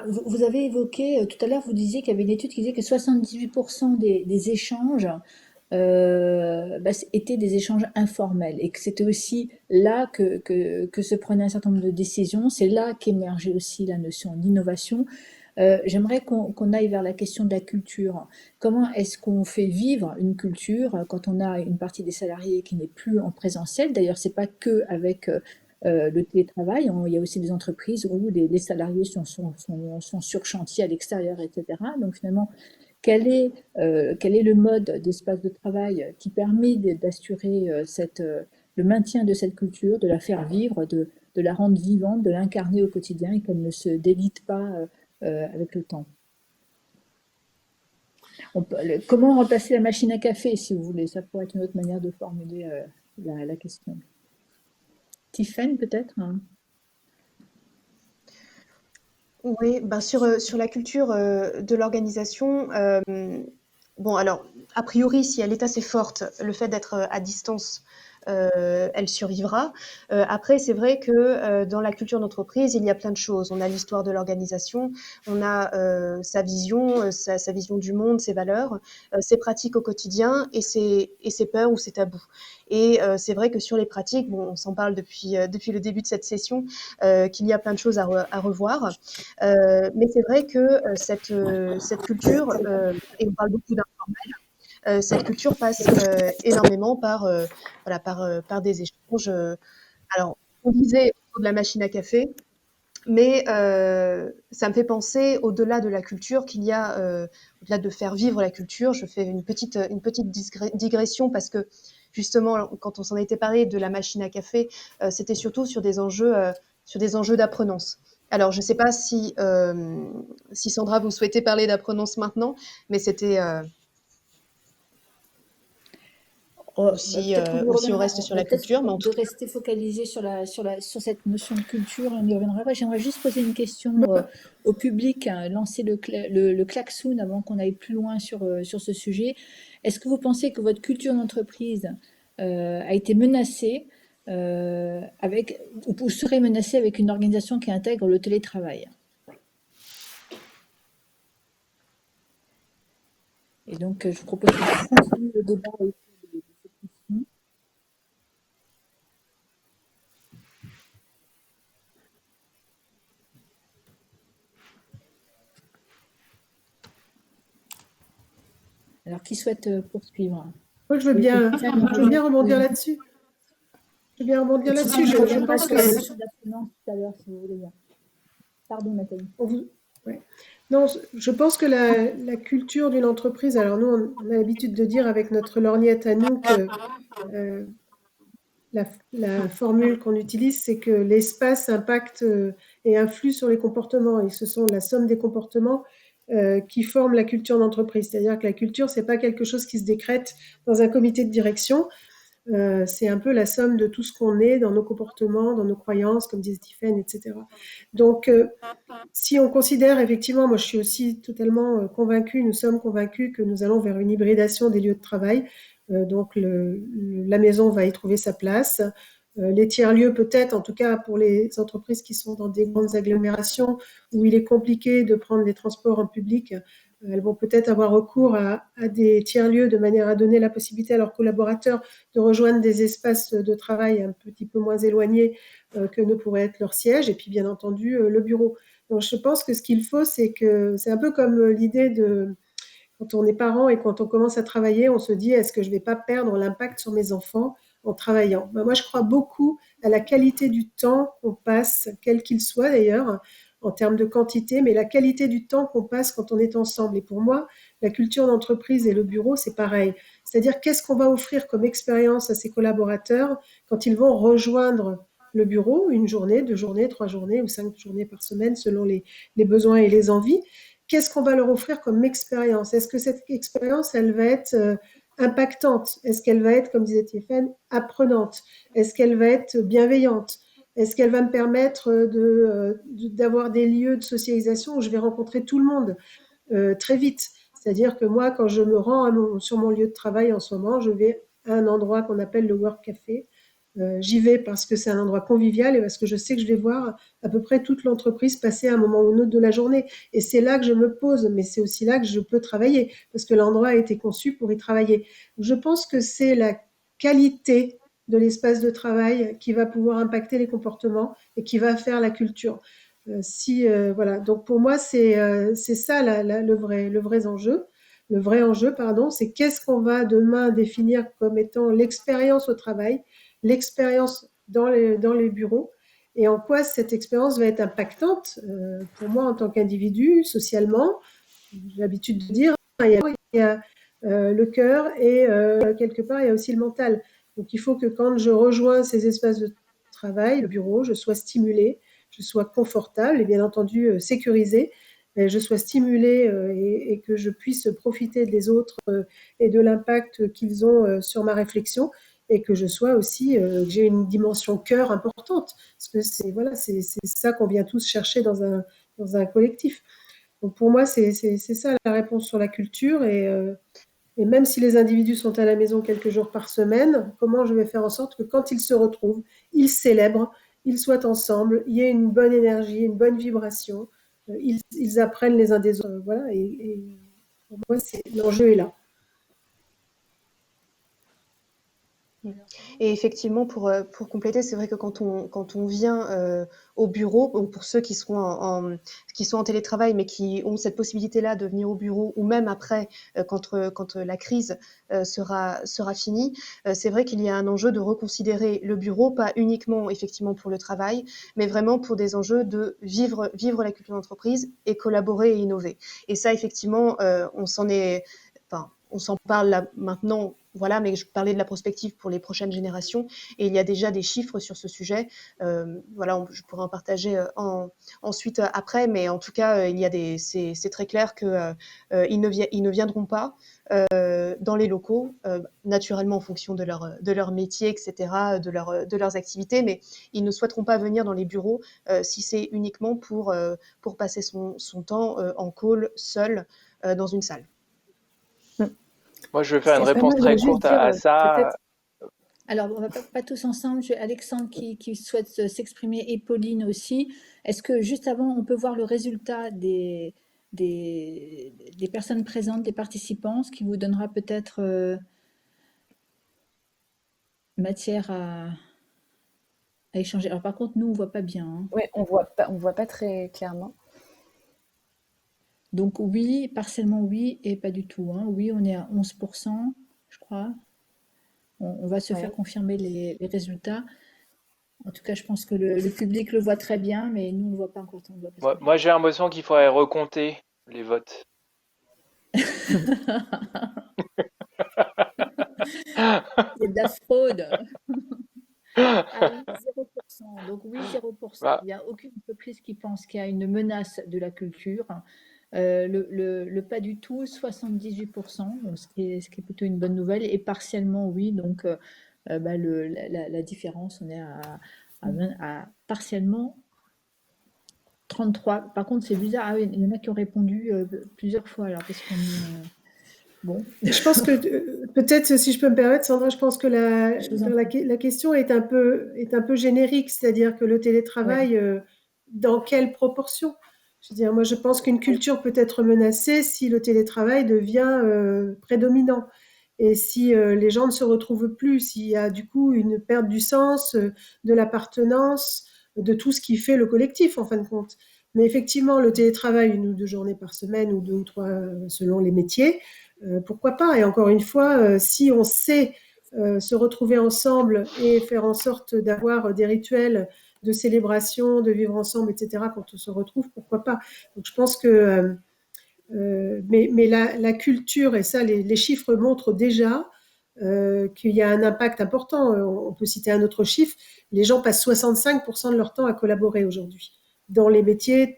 vous avez évoqué, tout à l'heure, vous disiez qu'il y avait une étude qui disait que 78% des échanges étaient des échanges informels et que c'était aussi là que se prenaient un certain nombre de décisions. C'est là qu'émergeait aussi la notion d'innovation. J'aimerais qu'on aille vers la question de la culture. Comment est-ce qu'on fait vivre une culture quand on a une partie des salariés qui n'est plus en présentiel? D'ailleurs, c'est pas que avec le télétravail. Il y a aussi des entreprises où les salariés sont sur chantier à l'extérieur, etc. Donc finalement, quel est le mode d'espace de travail qui permet d'assurer le maintien de cette culture, de la faire vivre, de la rendre vivante, de l'incarner au quotidien et qu'elle ne se délite pas avec le temps. Comment remplacer la machine à café, si vous voulez? Ça pourrait être une autre manière de formuler la question. Tiffen, peut-être, hein? Oui, ben sur la culture de l'organisation, bon, alors, a priori, si elle est assez forte, le fait d'être à distance, elle survivra. Après, c'est vrai que dans la culture d'entreprise, il y a plein de choses. On a l'histoire de l'organisation, on a sa vision, sa vision du monde, ses valeurs, ses pratiques au quotidien et ses peurs ou ses tabous. Et c'est vrai que sur les pratiques, bon, on s'en parle depuis le début de cette session, qu'il y a plein de choses à revoir. Mais c'est vrai que cette culture, et on parle beaucoup d'informel, cette culture passe énormément par des échanges. Alors, on disait autour de la machine à café, mais ça me fait penser, au-delà de la culture, qu'il y a, au-delà de faire vivre la culture, je fais une petite digression parce que justement, quand on s'en était parlé de la machine à café, c'était surtout sur des enjeux d'apprenance. Alors, je ne sais pas si Sandra, vous souhaitez parler d'apprenance maintenant, mais c'était Peut-être qu'on y aussi on reviendra. reste sur On va la peut-être culture, mais en tout de rester focalisé sur cette notion de culture, on y reviendra après. J'aimerais juste poser une question au public, hein, lancer le klaxon avant qu'on aille plus loin sur ce sujet. Est-ce que vous pensez que votre culture d'entreprise a été menacée ou serait menacée avec une organisation qui intègre le télétravail? Et donc, je vous propose de continuer le débat autour de cette question. Alors, qui souhaite poursuivre? Moi, je veux bien rebondir là-dessus. Je veux bien rebondir là-dessus. Je reviendra pense sur que la notion d'apprenance tout à l'heure, si vous voulez bien. Pardon, Nathalie. ouais. Non, je pense que la culture d'une entreprise, alors nous, on a l'habitude de dire avec notre lorgnette à nous que la formule qu'on utilise, c'est que l'espace impacte et influent sur les comportements. Et ce sont la somme des comportements qui forment la culture d'entreprise. C'est-à-dire que la culture, c'est pas quelque chose qui se décrète dans un comité de direction. C'est un peu la somme de tout ce qu'on est dans nos comportements, dans nos croyances, comme dit Stephen, etc. Donc, si on considère effectivement, moi je suis aussi totalement convaincue, nous sommes convaincus que nous allons vers une hybridation des lieux de travail. Donc la maison va y trouver sa place. Les tiers-lieux peut-être, en tout cas pour les entreprises qui sont dans des grandes agglomérations où il est compliqué de prendre les transports en public, elles vont peut-être avoir recours à des tiers-lieux de manière à donner la possibilité à leurs collaborateurs de rejoindre des espaces de travail un petit peu moins éloignés que ne pourrait être leur siège, et puis bien entendu le bureau. Donc je pense que ce qu'il faut, c'est un peu comme l'idée de quand on est parent et quand on commence à travailler, on se dit est-ce que je ne vais pas perdre l'impact sur mes enfants en travaillant? Moi, je crois beaucoup à la qualité du temps qu'on passe, quel qu'il soit d'ailleurs, en termes de quantité, mais la qualité du temps qu'on passe quand on est ensemble. Et pour moi, la culture d'entreprise et le bureau, c'est pareil. C'est-à-dire qu'est-ce qu'on va offrir comme expérience à ses collaborateurs quand ils vont rejoindre le bureau, une journée, 2 journées, 3 journées ou 5 journées par semaine selon les besoins et les envies. Qu'est-ce qu'on va leur offrir comme expérience? Est-ce que cette expérience, elle va être impactante? Est-ce qu'elle va être, comme disait Stéphane, apprenante? Est-ce qu'elle va être bienveillante? Est-ce qu'elle va me permettre d'avoir des lieux de socialisation où je vais rencontrer tout le monde très vite? C'est-à-dire que moi, quand je me rends sur mon lieu de travail en ce moment, je vais à un endroit qu'on appelle le Work Café. J'y vais parce que c'est un endroit convivial et parce que je sais que je vais voir à peu près toute l'entreprise passer à un moment ou un autre de la journée. Et c'est là que je me pose, mais c'est aussi là que je peux travailler parce que l'endroit a été conçu pour y travailler. Je pense que c'est la qualité de l'espace de travail qui va pouvoir impacter les comportements et qui va faire la culture. Voilà. Donc pour moi, c'est ça le vrai enjeu. Le vrai enjeu, pardon, c'est qu'est-ce qu'on va demain définir comme étant l'expérience au travail, l'expérience dans les bureaux, et en quoi cette expérience va être impactante pour moi en tant qu'individu, socialement. J'ai l'habitude de dire, il y a le cœur et quelque part, il y a aussi le mental. Donc il faut que quand je rejoins ces espaces de travail, le bureau, je sois stimulée, je sois confortable et bien entendu sécurisée, et je sois stimulée et que je puisse profiter des autres et de l'impact qu'ils ont sur ma réflexion, et que je sois aussi, que j'ai une dimension cœur importante, parce que c'est ça qu'on vient tous chercher dans un collectif. Donc pour moi, c'est ça la réponse sur la culture, et même si les individus sont à la maison quelques jours par semaine, comment je vais faire en sorte que quand ils se retrouvent, ils célèbrent, ils soient ensemble, il y ait une bonne énergie, une bonne vibration, ils apprennent les uns des autres, voilà, et pour moi, l'enjeu est là. Et effectivement, pour compléter, c'est vrai que quand on vient au bureau, donc pour ceux qui sont qui sont en télétravail, mais qui ont cette possibilité-là de venir au bureau, ou même après, quand la crise sera finie, c'est vrai qu'il y a un enjeu de reconsidérer le bureau, pas uniquement effectivement pour le travail, mais vraiment pour des enjeux de vivre la culture d'entreprise et collaborer et innover. Et ça, effectivement, on s'en parle là maintenant, voilà, mais je parlais de la prospective pour les prochaines générations, et il y a déjà des chiffres sur ce sujet. Voilà, je pourrais en partager ensuite après, mais en tout cas, c'est très clair que ils ne viendront pas dans les locaux, naturellement en fonction de leur métier, etc., de leurs activités, mais ils ne souhaiteront pas venir dans les bureaux si c'est uniquement pour passer son temps en call seul dans une salle. Moi, je vais faire une Stéphane, réponse je très voulais juste courte dire à ça. peut-être. Alors, on va pas tous ensemble. J'ai Alexandre qui souhaite s'exprimer et Pauline aussi. Est-ce que juste avant, on peut voir le résultat des personnes présentes, des participants, ce qui vous donnera peut-être matière à échanger. Alors, par contre, nous, on voit pas bien, hein. Ouais, on voit pas très clairement. Donc, oui, partiellement oui et pas du tout, hein. Oui, on est à 11%, je crois. On va se faire Ouais. confirmer les résultats. En tout cas, je pense que le public le voit très bien, mais nous, on ne le voit pas encore. On le voit pas très bien. Moi, j'ai l'impression qu'il faudrait recompter les votes. C'est de la fraude. Allez, 0%. 0%. Donc oui, 0%. Bah, Il n'y a aucune entreprise qui pense qu'il y a une menace de la culture. Le pas du tout, 78%, donc ce qui est plutôt une bonne nouvelle, et partiellement oui, donc la différence, on est à partiellement 33. Par contre, c'est bizarre, ah oui, il y en a qui ont répondu plusieurs fois, alors parce qu'on est... bon, Je pense que peut-être, si je peux me permettre, Sandra, je pense que je vous en prie. la question est un peu générique, c'est-à-dire que le Ouais. télétravail, dans quelle proportion? Je veux dire, moi, je pense qu'une culture peut être menacée si le télétravail devient prédominant et si les gens ne se retrouvent plus, s'il y a du coup une perte du sens, de l'appartenance, de tout ce qui fait le collectif, en fin de compte. Mais effectivement, le télétravail, 1 ou 2 journées par semaine ou 2 ou 3 selon les métiers, pourquoi pas? Et encore une fois, si on sait se retrouver ensemble et faire en sorte d'avoir des rituels de célébration, de vivre ensemble, etc., quand on se retrouve, pourquoi pas? Donc je pense que, mais la culture, et ça, les chiffres montrent déjà qu'il y a un impact important. On peut citer un autre chiffre, les gens passent 65% de leur temps à collaborer aujourd'hui, dans les métiers,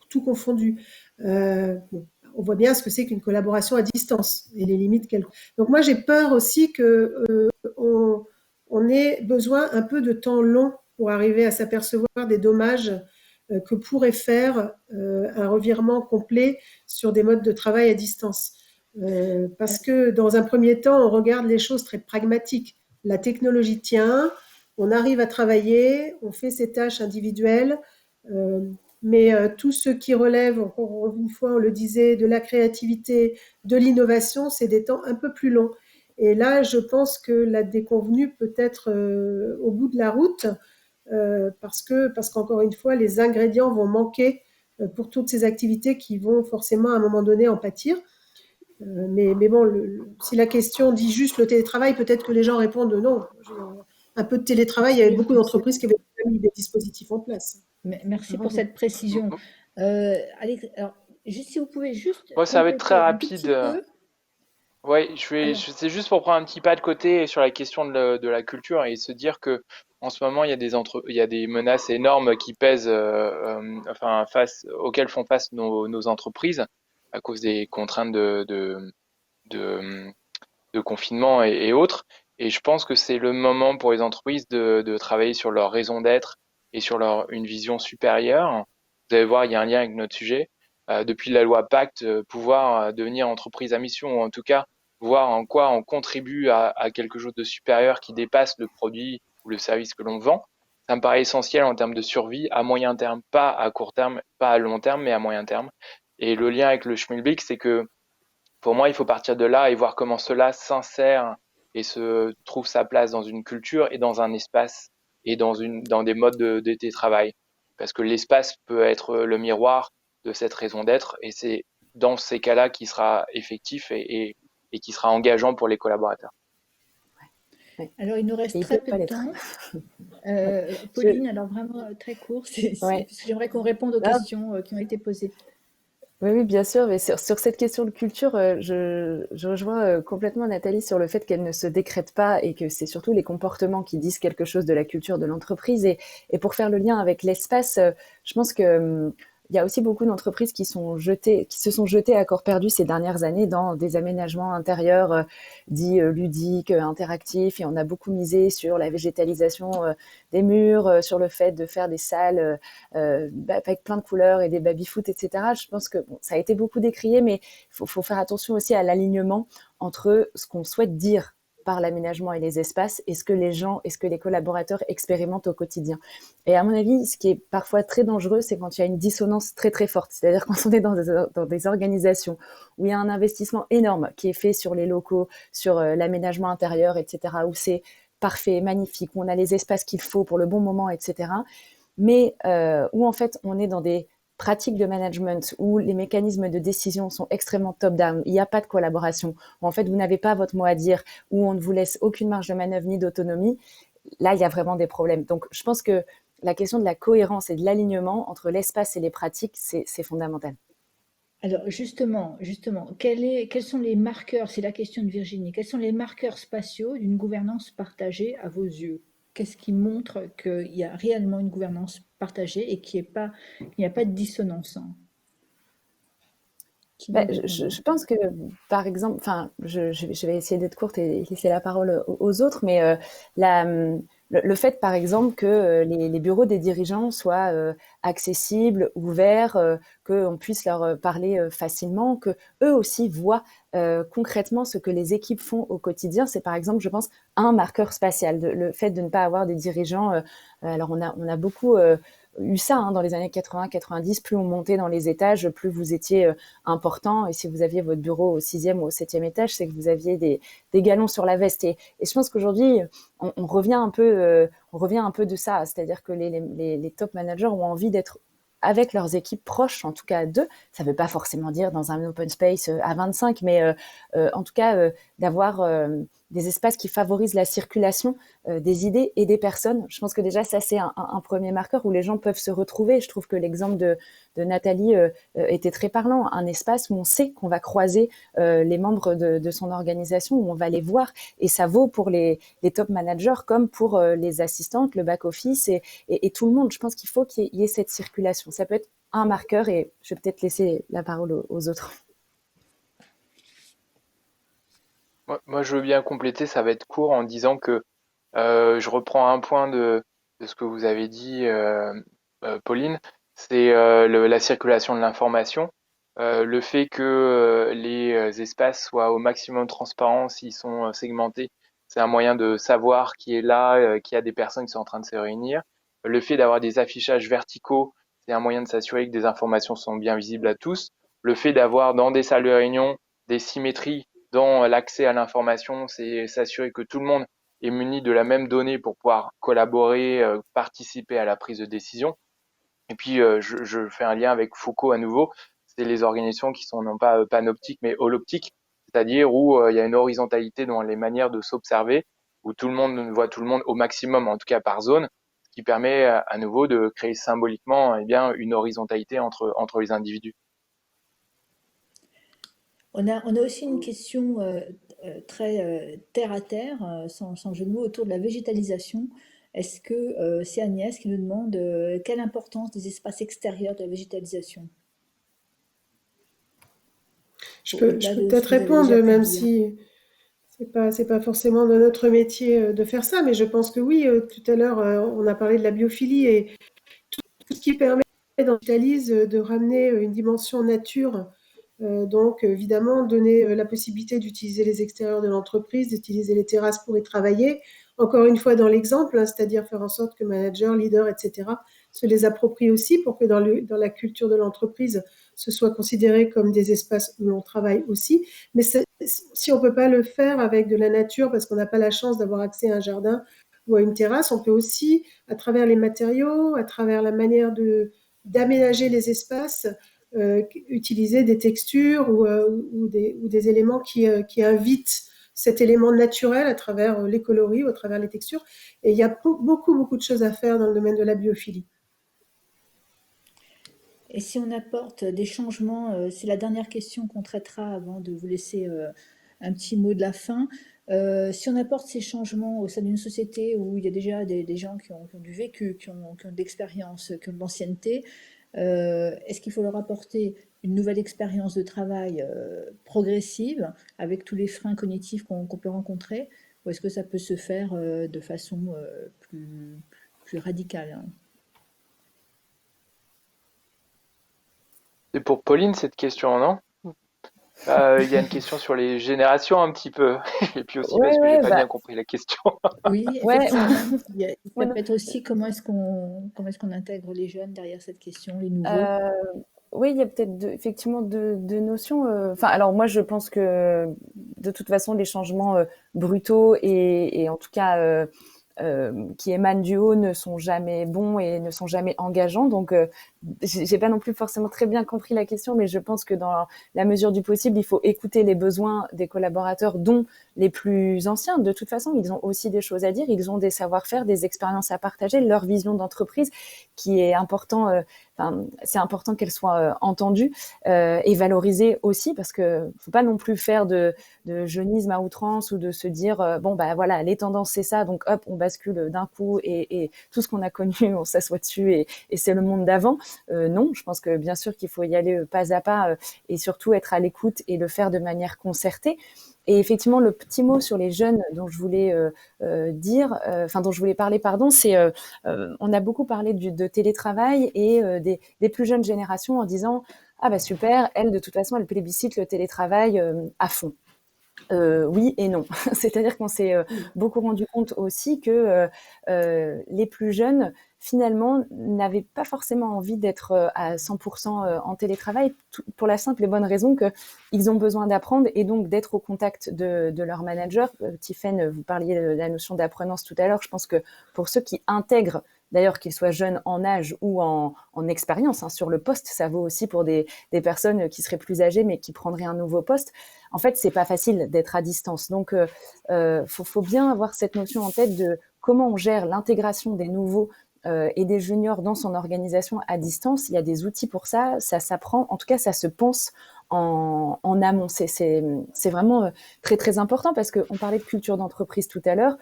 tout confondu. Bon, on voit bien ce que c'est qu'une collaboration à distance et les limites qu'elle. Donc moi j'ai peur aussi que on ait besoin un peu de temps long pour arriver à s'apercevoir des dommages que pourrait faire un revirement complet sur des modes de travail à distance. Parce que dans un premier temps, on regarde les choses très pragmatiques. La technologie tient, on arrive à travailler, on fait ses tâches individuelles, mais tout ce qui relève, encore une fois, on le disait, de la créativité, de l'innovation, c'est des temps un peu plus longs. Et là, je pense que la déconvenue peut être au bout de la route, parce qu'encore une fois, les ingrédients vont manquer pour toutes ces activités qui vont forcément à un moment donné en pâtir. Mais bon, si la question dit juste le télétravail, peut-être que les gens répondent non. Un peu de télétravail, il y avait Oui, beaucoup merci. d'entreprises qui avaient déjà mis des dispositifs en place. Merci pour Bravo. cette précision. Alex, alors, juste si vous pouvez juste moi, ça va être très compléter un tout rapide. petit peu. Ouais, Alors, c'est juste pour prendre un petit pas de côté sur la question de la culture et se dire que en ce moment, il y a des menaces énormes qui pèsent, enfin, auxquelles font face nos entreprises à cause des contraintes de, de confinement et autres. Et je pense que c'est le moment pour les entreprises de travailler sur leur raison d'être et sur une vision supérieure. Vous allez voir, il y a un lien avec notre sujet. Depuis la loi Pacte, pouvoir devenir entreprise à mission, ou en tout cas voir en quoi on contribue à quelque chose de supérieur qui dépasse le produit ou le service que l'on vend, ça me paraît essentiel en termes de survie à moyen terme, pas à court terme, pas à long terme, mais à moyen terme. Et le lien avec le Schmilblick, c'est que pour moi, il faut partir de là et voir comment cela s'insère et se trouve sa place dans une culture et dans un espace et dans des modes de télétravail. Parce que l'espace peut être le miroir de cette raison d'être et c'est dans ces cas-là qui sera effectif et qui sera engageant pour les collaborateurs. Ouais. alors, il nous reste Et il très peut peu pas de l'être. temps. Ouais. Pauline, alors vraiment très court, Ouais. parce que j'aimerais qu'on réponde aux Non, questions qui ont été posées. oui, oui, bien sûr, mais sur cette question de culture, je rejoins complètement Nathalie sur le fait qu'elle ne se décrète pas et que c'est surtout les comportements qui disent quelque chose de la culture de l'entreprise. Et pour faire le lien avec l'espace, je pense que il y a aussi beaucoup d'entreprises qui se sont jetées à corps perdu ces dernières années dans des aménagements intérieurs dits ludiques, interactifs, et on a beaucoup misé sur la végétalisation des murs, sur le fait de faire des salles avec plein de couleurs et des baby-foot, etc. Je pense que bon, ça a été beaucoup décrié, mais faut faire attention aussi à l'alignement entre ce qu'on souhaite dire par l'aménagement et les espaces et ce que les gens et ce que les collaborateurs expérimentent au quotidien. Et à mon avis, ce qui est parfois très dangereux, c'est quand il y a une dissonance très très forte. C'est-à-dire quand on est dans des organisations où il y a un investissement énorme qui est fait sur les locaux, sur l'aménagement intérieur, etc., où c'est parfait, magnifique, où on a les espaces qu'il faut pour le bon moment, etc., mais où en fait on est dans des pratiques de management où les mécanismes de décision sont extrêmement top-down, il n'y a pas de collaboration, où en fait vous n'avez pas votre mot à dire, où on ne vous laisse aucune marge de manœuvre ni d'autonomie, là il y a vraiment des problèmes. Donc je pense que la question de la cohérence et de l'alignement entre l'espace et les pratiques, c'est fondamental. Alors justement, quels sont les marqueurs, c'est la question de Virginie, quels sont les marqueurs spatiaux d'une gouvernance partagée à vos yeux? qu'est-ce qui montre qu'il y a réellement une gouvernance partagée et qu'il n'y a pas de dissonance, hein? Qui veut répondre? Je pense que, par exemple, enfin, je vais essayer d'être courte et laisser la parole aux autres, mais le fait, par exemple, que les bureaux des dirigeants soient accessibles, ouverts, qu'on puisse leur parler facilement, que eux aussi voient concrètement ce que les équipes font au quotidien, c'est par exemple, je pense, un marqueur spatial. Le fait de ne pas avoir des dirigeants. Alors, on a beaucoup eu ça dans les années 80-90. Plus on montait dans les étages, plus vous étiez important. Et si vous aviez votre bureau au 6e ou au 7e étage, c'est que vous aviez des galons sur la veste. Et je pense qu'aujourd'hui, on revient un peu de ça. C'est-à-dire que les top managers ont envie d'être avec leurs équipes proches, en tout cas à deux. Ça ne veut pas forcément dire dans un open space à 25, mais en tout cas d'avoir des espaces qui favorisent la circulation des idées et des personnes. Je pense que déjà ça c'est un premier marqueur où les gens peuvent se retrouver. Je trouve que l'exemple de Nathalie était très parlant. Un espace où on sait qu'on va croiser les membres de son organisation, où on va les voir. Et ça vaut pour les top managers comme pour les assistantes, le back-office et tout le monde. Je pense qu'il faut qu'il y ait cette circulation. Ça peut être un marqueur et je vais peut-être laisser la parole aux autres. Moi, je veux bien compléter, ça va être court en disant que je reprends un point de ce que vous avez dit, Pauline, c'est la circulation de l'information. Le fait que les espaces soient au maximum transparents, s'ils sont segmentés, c'est un moyen de savoir qui est là, qu'il y a des personnes qui sont en train de se réunir. Le fait d'avoir des affichages verticaux, c'est un moyen de s'assurer que des informations sont bien visibles à tous. Le fait d'avoir dans des salles de réunion des symétries dans l'accès à l'information, c'est s'assurer que tout le monde est muni de la même donnée pour pouvoir collaborer, participer à la prise de décision. Et puis, je fais un lien avec Foucault à nouveau. C'est les organisations qui sont non pas panoptiques, mais holoptiques, c'est-à-dire où il y a une horizontalité dans les manières de s'observer, où tout le monde voit tout le monde au maximum, en tout cas par zone, ce qui permet à nouveau de créer symboliquement une horizontalité entre les individus. On a aussi une question très terre à terre, sans jeu de mots, autour de la végétalisation. Est-ce que c'est Agnès qui nous demande quelle importance des espaces extérieurs de la végétalisation? Je peux Au-delà de ce peut-être que vous avez répondre, déjà pu même dire. si c'est pas forcément de notre métier de faire ça, mais je pense que oui. Tout à l'heure, on a parlé de la biophilie et tout ce qui permet dans Vitalis de ramener une dimension nature. Donc, évidemment, donner la possibilité d'utiliser les extérieurs de l'entreprise, d'utiliser les terrasses pour y travailler. Encore une fois, dans l'exemple, c'est-à-dire faire en sorte que managers, leaders, etc., se les approprient aussi pour que dans la culture de l'entreprise, ce soit considéré comme des espaces où l'on travaille aussi. Mais si on ne peut pas le faire avec de la nature parce qu'on n'a pas la chance d'avoir accès à un jardin ou à une terrasse, on peut aussi, à travers les matériaux, à travers la manière d'aménager les espaces, utiliser des textures ou des éléments qui invitent cet élément naturel à travers les coloris ou à travers les textures. Et il y a beaucoup de choses à faire dans le domaine de la biophilie. Et si on apporte des changements, c'est la dernière question qu'on traitera avant de vous laisser un petit mot de la fin. Si on apporte ces changements au sein d'une société où il y a déjà des gens qui ont du vécu, qui ont de l'expérience, qui ont de l'ancienneté, est-ce qu'il faut leur apporter une nouvelle expérience de travail progressive avec tous les freins cognitifs qu'on peut rencontrer, ou est-ce que ça peut se faire de façon plus radicale, hein? C'est pour Pauline cette question, non? Il y a une question sur les générations un petit peu, et puis aussi parce que j'ai pas bien compris la question. Oui, Ouais. effectivement. Ça Ouais. peut être aussi comment est-ce qu'on intègre les jeunes derrière cette question, les nouveaux. Oui, il y a peut-être effectivement deux notions. Enfin, alors moi, je pense que de toute façon, les changements brutaux et en tout cas qui émanent du haut ne sont jamais bons et ne sont jamais engageants. Donc, j'ai pas non plus forcément très bien compris la question, mais je pense que dans la mesure du possible, il faut écouter les besoins des collaborateurs, dont les plus anciens. De toute façon, ils ont aussi des choses à dire, ils ont des savoir-faire, des expériences à partager, leur vision d'entreprise qui est important. C'est important qu'elle soit entendue et valorisée aussi, parce que faut pas non plus faire de jeunisme à outrance ou de se dire bon bah voilà, les tendances c'est ça, donc hop on bascule d'un coup et tout ce qu'on a connu on s'assoit dessus et c'est le monde d'avant. Non, je pense que bien sûr qu'il faut y aller pas à pas et surtout être à l'écoute et le faire de manière concertée. Et effectivement, le petit mot sur les jeunes dont je voulais dont je voulais parler, pardon, c'est on a beaucoup parlé de télétravail et des plus jeunes générations en disant ah bah super, elle de toute façon elle plébiscite le télétravail à fond. Oui et non. C'est-à-dire qu'on s'est beaucoup rendu compte aussi que les plus jeunes, finalement, n'avaient pas forcément envie d'être à 100% en télétravail, pour la simple et bonne raison qu'ils ont besoin d'apprendre et donc d'être au contact de leur manager. Tiffaine, vous parliez de la notion d'apprenance tout à l'heure. Je pense que pour ceux qui intègrent, d'ailleurs qu'ils soient jeunes en âge ou en expérience, sur le poste, ça vaut aussi pour des personnes qui seraient plus âgées mais qui prendraient un nouveau poste. En fait, c'est pas facile d'être à distance. Donc, faut bien avoir cette notion en tête de comment on gère l'intégration des nouveaux et des juniors dans son organisation à distance. Il y a des outils pour ça, ça s'apprend. En tout cas, ça se pense en amont. C'est vraiment très, très important parce qu'on parlait de culture d'entreprise tout à l'heure.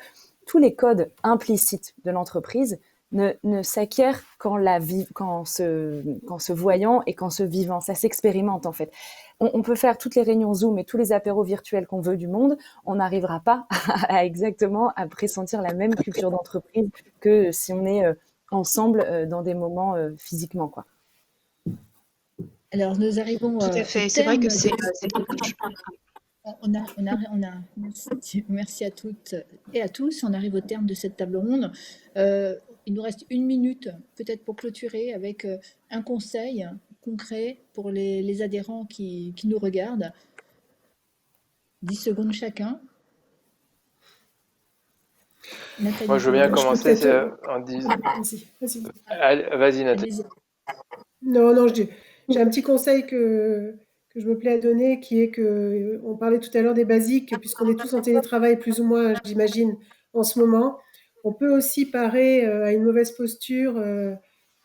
Tous les codes implicites de l'entreprise ne s'acquièrent qu'en se voyant et qu'en se vivant. Ça s'expérimente en fait. On peut faire toutes les réunions Zoom et tous les apéros virtuels qu'on veut du monde, on n'arrivera pas à pressentir la même culture d'entreprise que si on est ensemble dans des moments physiquement, quoi. Alors, nous arrivons Tout à au fait. C'est vrai terme que de c'est merci à toutes et à tous. On arrive au terme de cette table ronde. Il nous reste 1 minute, peut-être pour clôturer, avec un conseil concret pour les adhérents qui nous regardent. 10 secondes chacun. Nathalie, Moi, je veux bien je peux commencer peut-être. en disant. Vas-y. Vas-y, Nathalie. allez-y. Non, j'ai un petit conseil que je me plais à donner, qui est que on parlait tout à l'heure des basiques, puisqu'on est tous en télétravail plus ou moins, j'imagine, en ce moment. On peut aussi parer à une mauvaise posture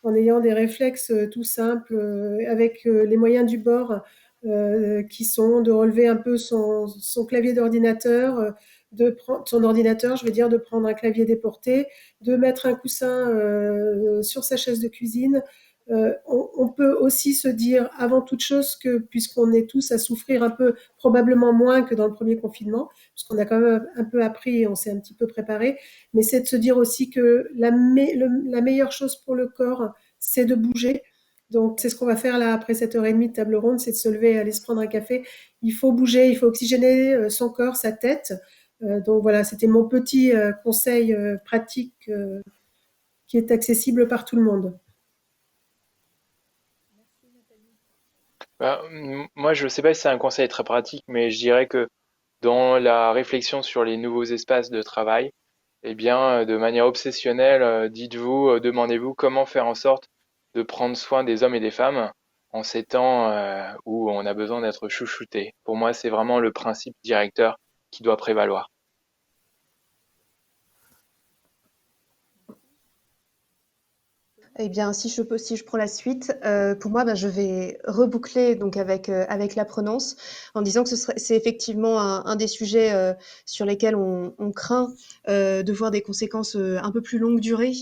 en ayant des réflexes tout simples, avec les moyens du bord, qui sont de relever un peu son clavier d'ordinateur, de prendre son ordinateur, je veux dire, de prendre un clavier déporté, de mettre un coussin sur sa chaise de cuisine. On peut aussi se dire avant toute chose que puisqu'on est tous à souffrir un peu, probablement moins que dans le premier confinement, puisqu'on a quand même un peu appris et on s'est un petit peu préparé, mais c'est de se dire aussi que la meilleure chose pour le corps, c'est de bouger. Donc c'est ce qu'on va faire là après 7h30 de table ronde, c'est de se lever et aller se prendre un café. Il faut bouger, il faut oxygéner son corps, sa tête. Donc voilà, c'était mon petit conseil pratique qui est accessible par tout le monde. Moi, je ne sais pas si c'est un conseil très pratique, mais je dirais que dans la réflexion sur les nouveaux espaces de travail, eh bien, de manière obsessionnelle, dites-vous, demandez-vous comment faire en sorte de prendre soin des hommes et des femmes en ces temps où on a besoin d'être chouchouté. Pour moi, c'est vraiment le principe directeur qui doit prévaloir. Eh bien, si je prends la suite, pour moi, je vais reboucler donc avec l'apprenance en disant que c'est effectivement un des sujets sur lesquels on craint de voir des conséquences un peu plus longue durée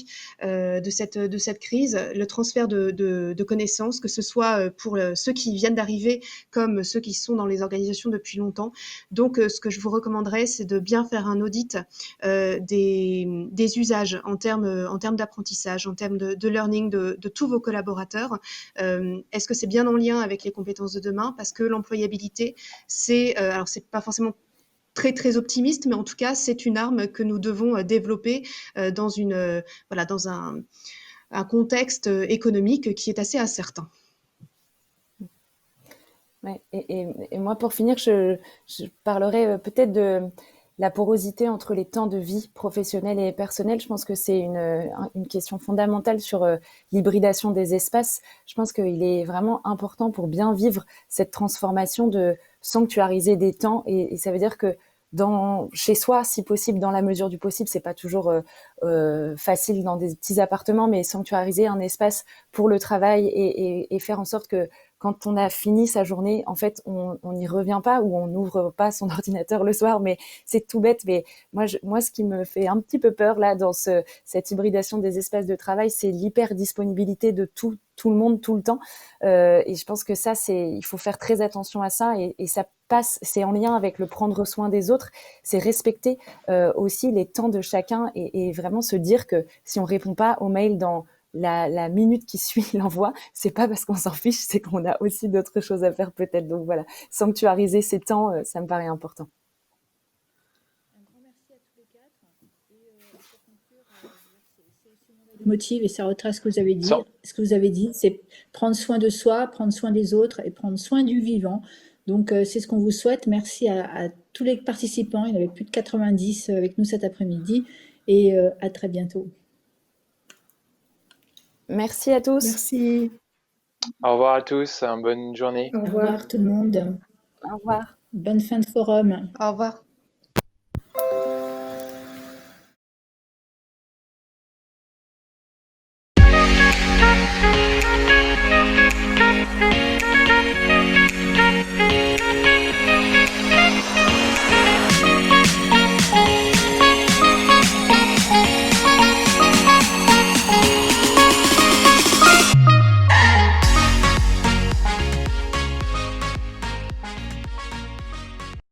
de cette crise, le transfert de connaissances, que ce soit pour ceux qui viennent d'arriver comme ceux qui sont dans les organisations depuis longtemps. Donc, ce que je vous recommanderais, c'est de bien faire un audit des usages en termes d'apprentissage, en termes de learning de tous vos collaborateurs. Est-ce que c'est bien en lien avec les compétences de demain? Parce que l'employabilité, alors c'est pas forcément très très optimiste, mais en tout cas c'est une arme que nous devons développer dans un contexte économique qui est assez incertain. Ouais, et moi, pour finir, je parlerai peut-être la porosité entre les temps de vie professionnelle et personnelle. Je pense que c'est une question fondamentale sur l'hybridation des espaces. Je pense qu'il est vraiment important pour bien vivre cette transformation de sanctuariser des temps. Et ça veut dire que chez soi, si possible, dans la mesure du possible, c'est pas toujours facile dans des petits appartements, mais sanctuariser un espace pour le travail et faire en sorte que quand on a fini sa journée, en fait, on n'y revient pas ou on n'ouvre pas son ordinateur le soir, mais c'est tout bête. Mais moi, ce qui me fait un petit peu peur là dans cette hybridation des espaces de travail, c'est l'hyper disponibilité de tout le monde tout le temps. Et je pense que ça, il faut faire très attention à ça et ça passe, c'est en lien avec le prendre soin des autres, c'est respecter aussi les temps de chacun et vraiment se dire que si on répond pas aux mails dans la minute qui suit l'envoi, c'est pas parce qu'on s'en fiche, c'est qu'on a aussi d'autres choses à faire peut-être. Donc voilà, sanctuariser ces temps, ça me paraît important. Un grand merci à tous les quatre. Et pour conclure, c'est aussi mon motive et ça retrace ce que vous avez dit. Ce que vous avez dit, c'est prendre soin de soi, prendre soin des autres et prendre soin du vivant. Donc c'est ce qu'on vous souhaite. Merci à tous les participants. Il y en avait plus de 90 avec nous cet après-midi et à très bientôt. Merci à tous. Merci. Au revoir à tous, bonne journée. Au revoir. Au revoir tout le monde. Au revoir. Bonne fin de forum. Au revoir.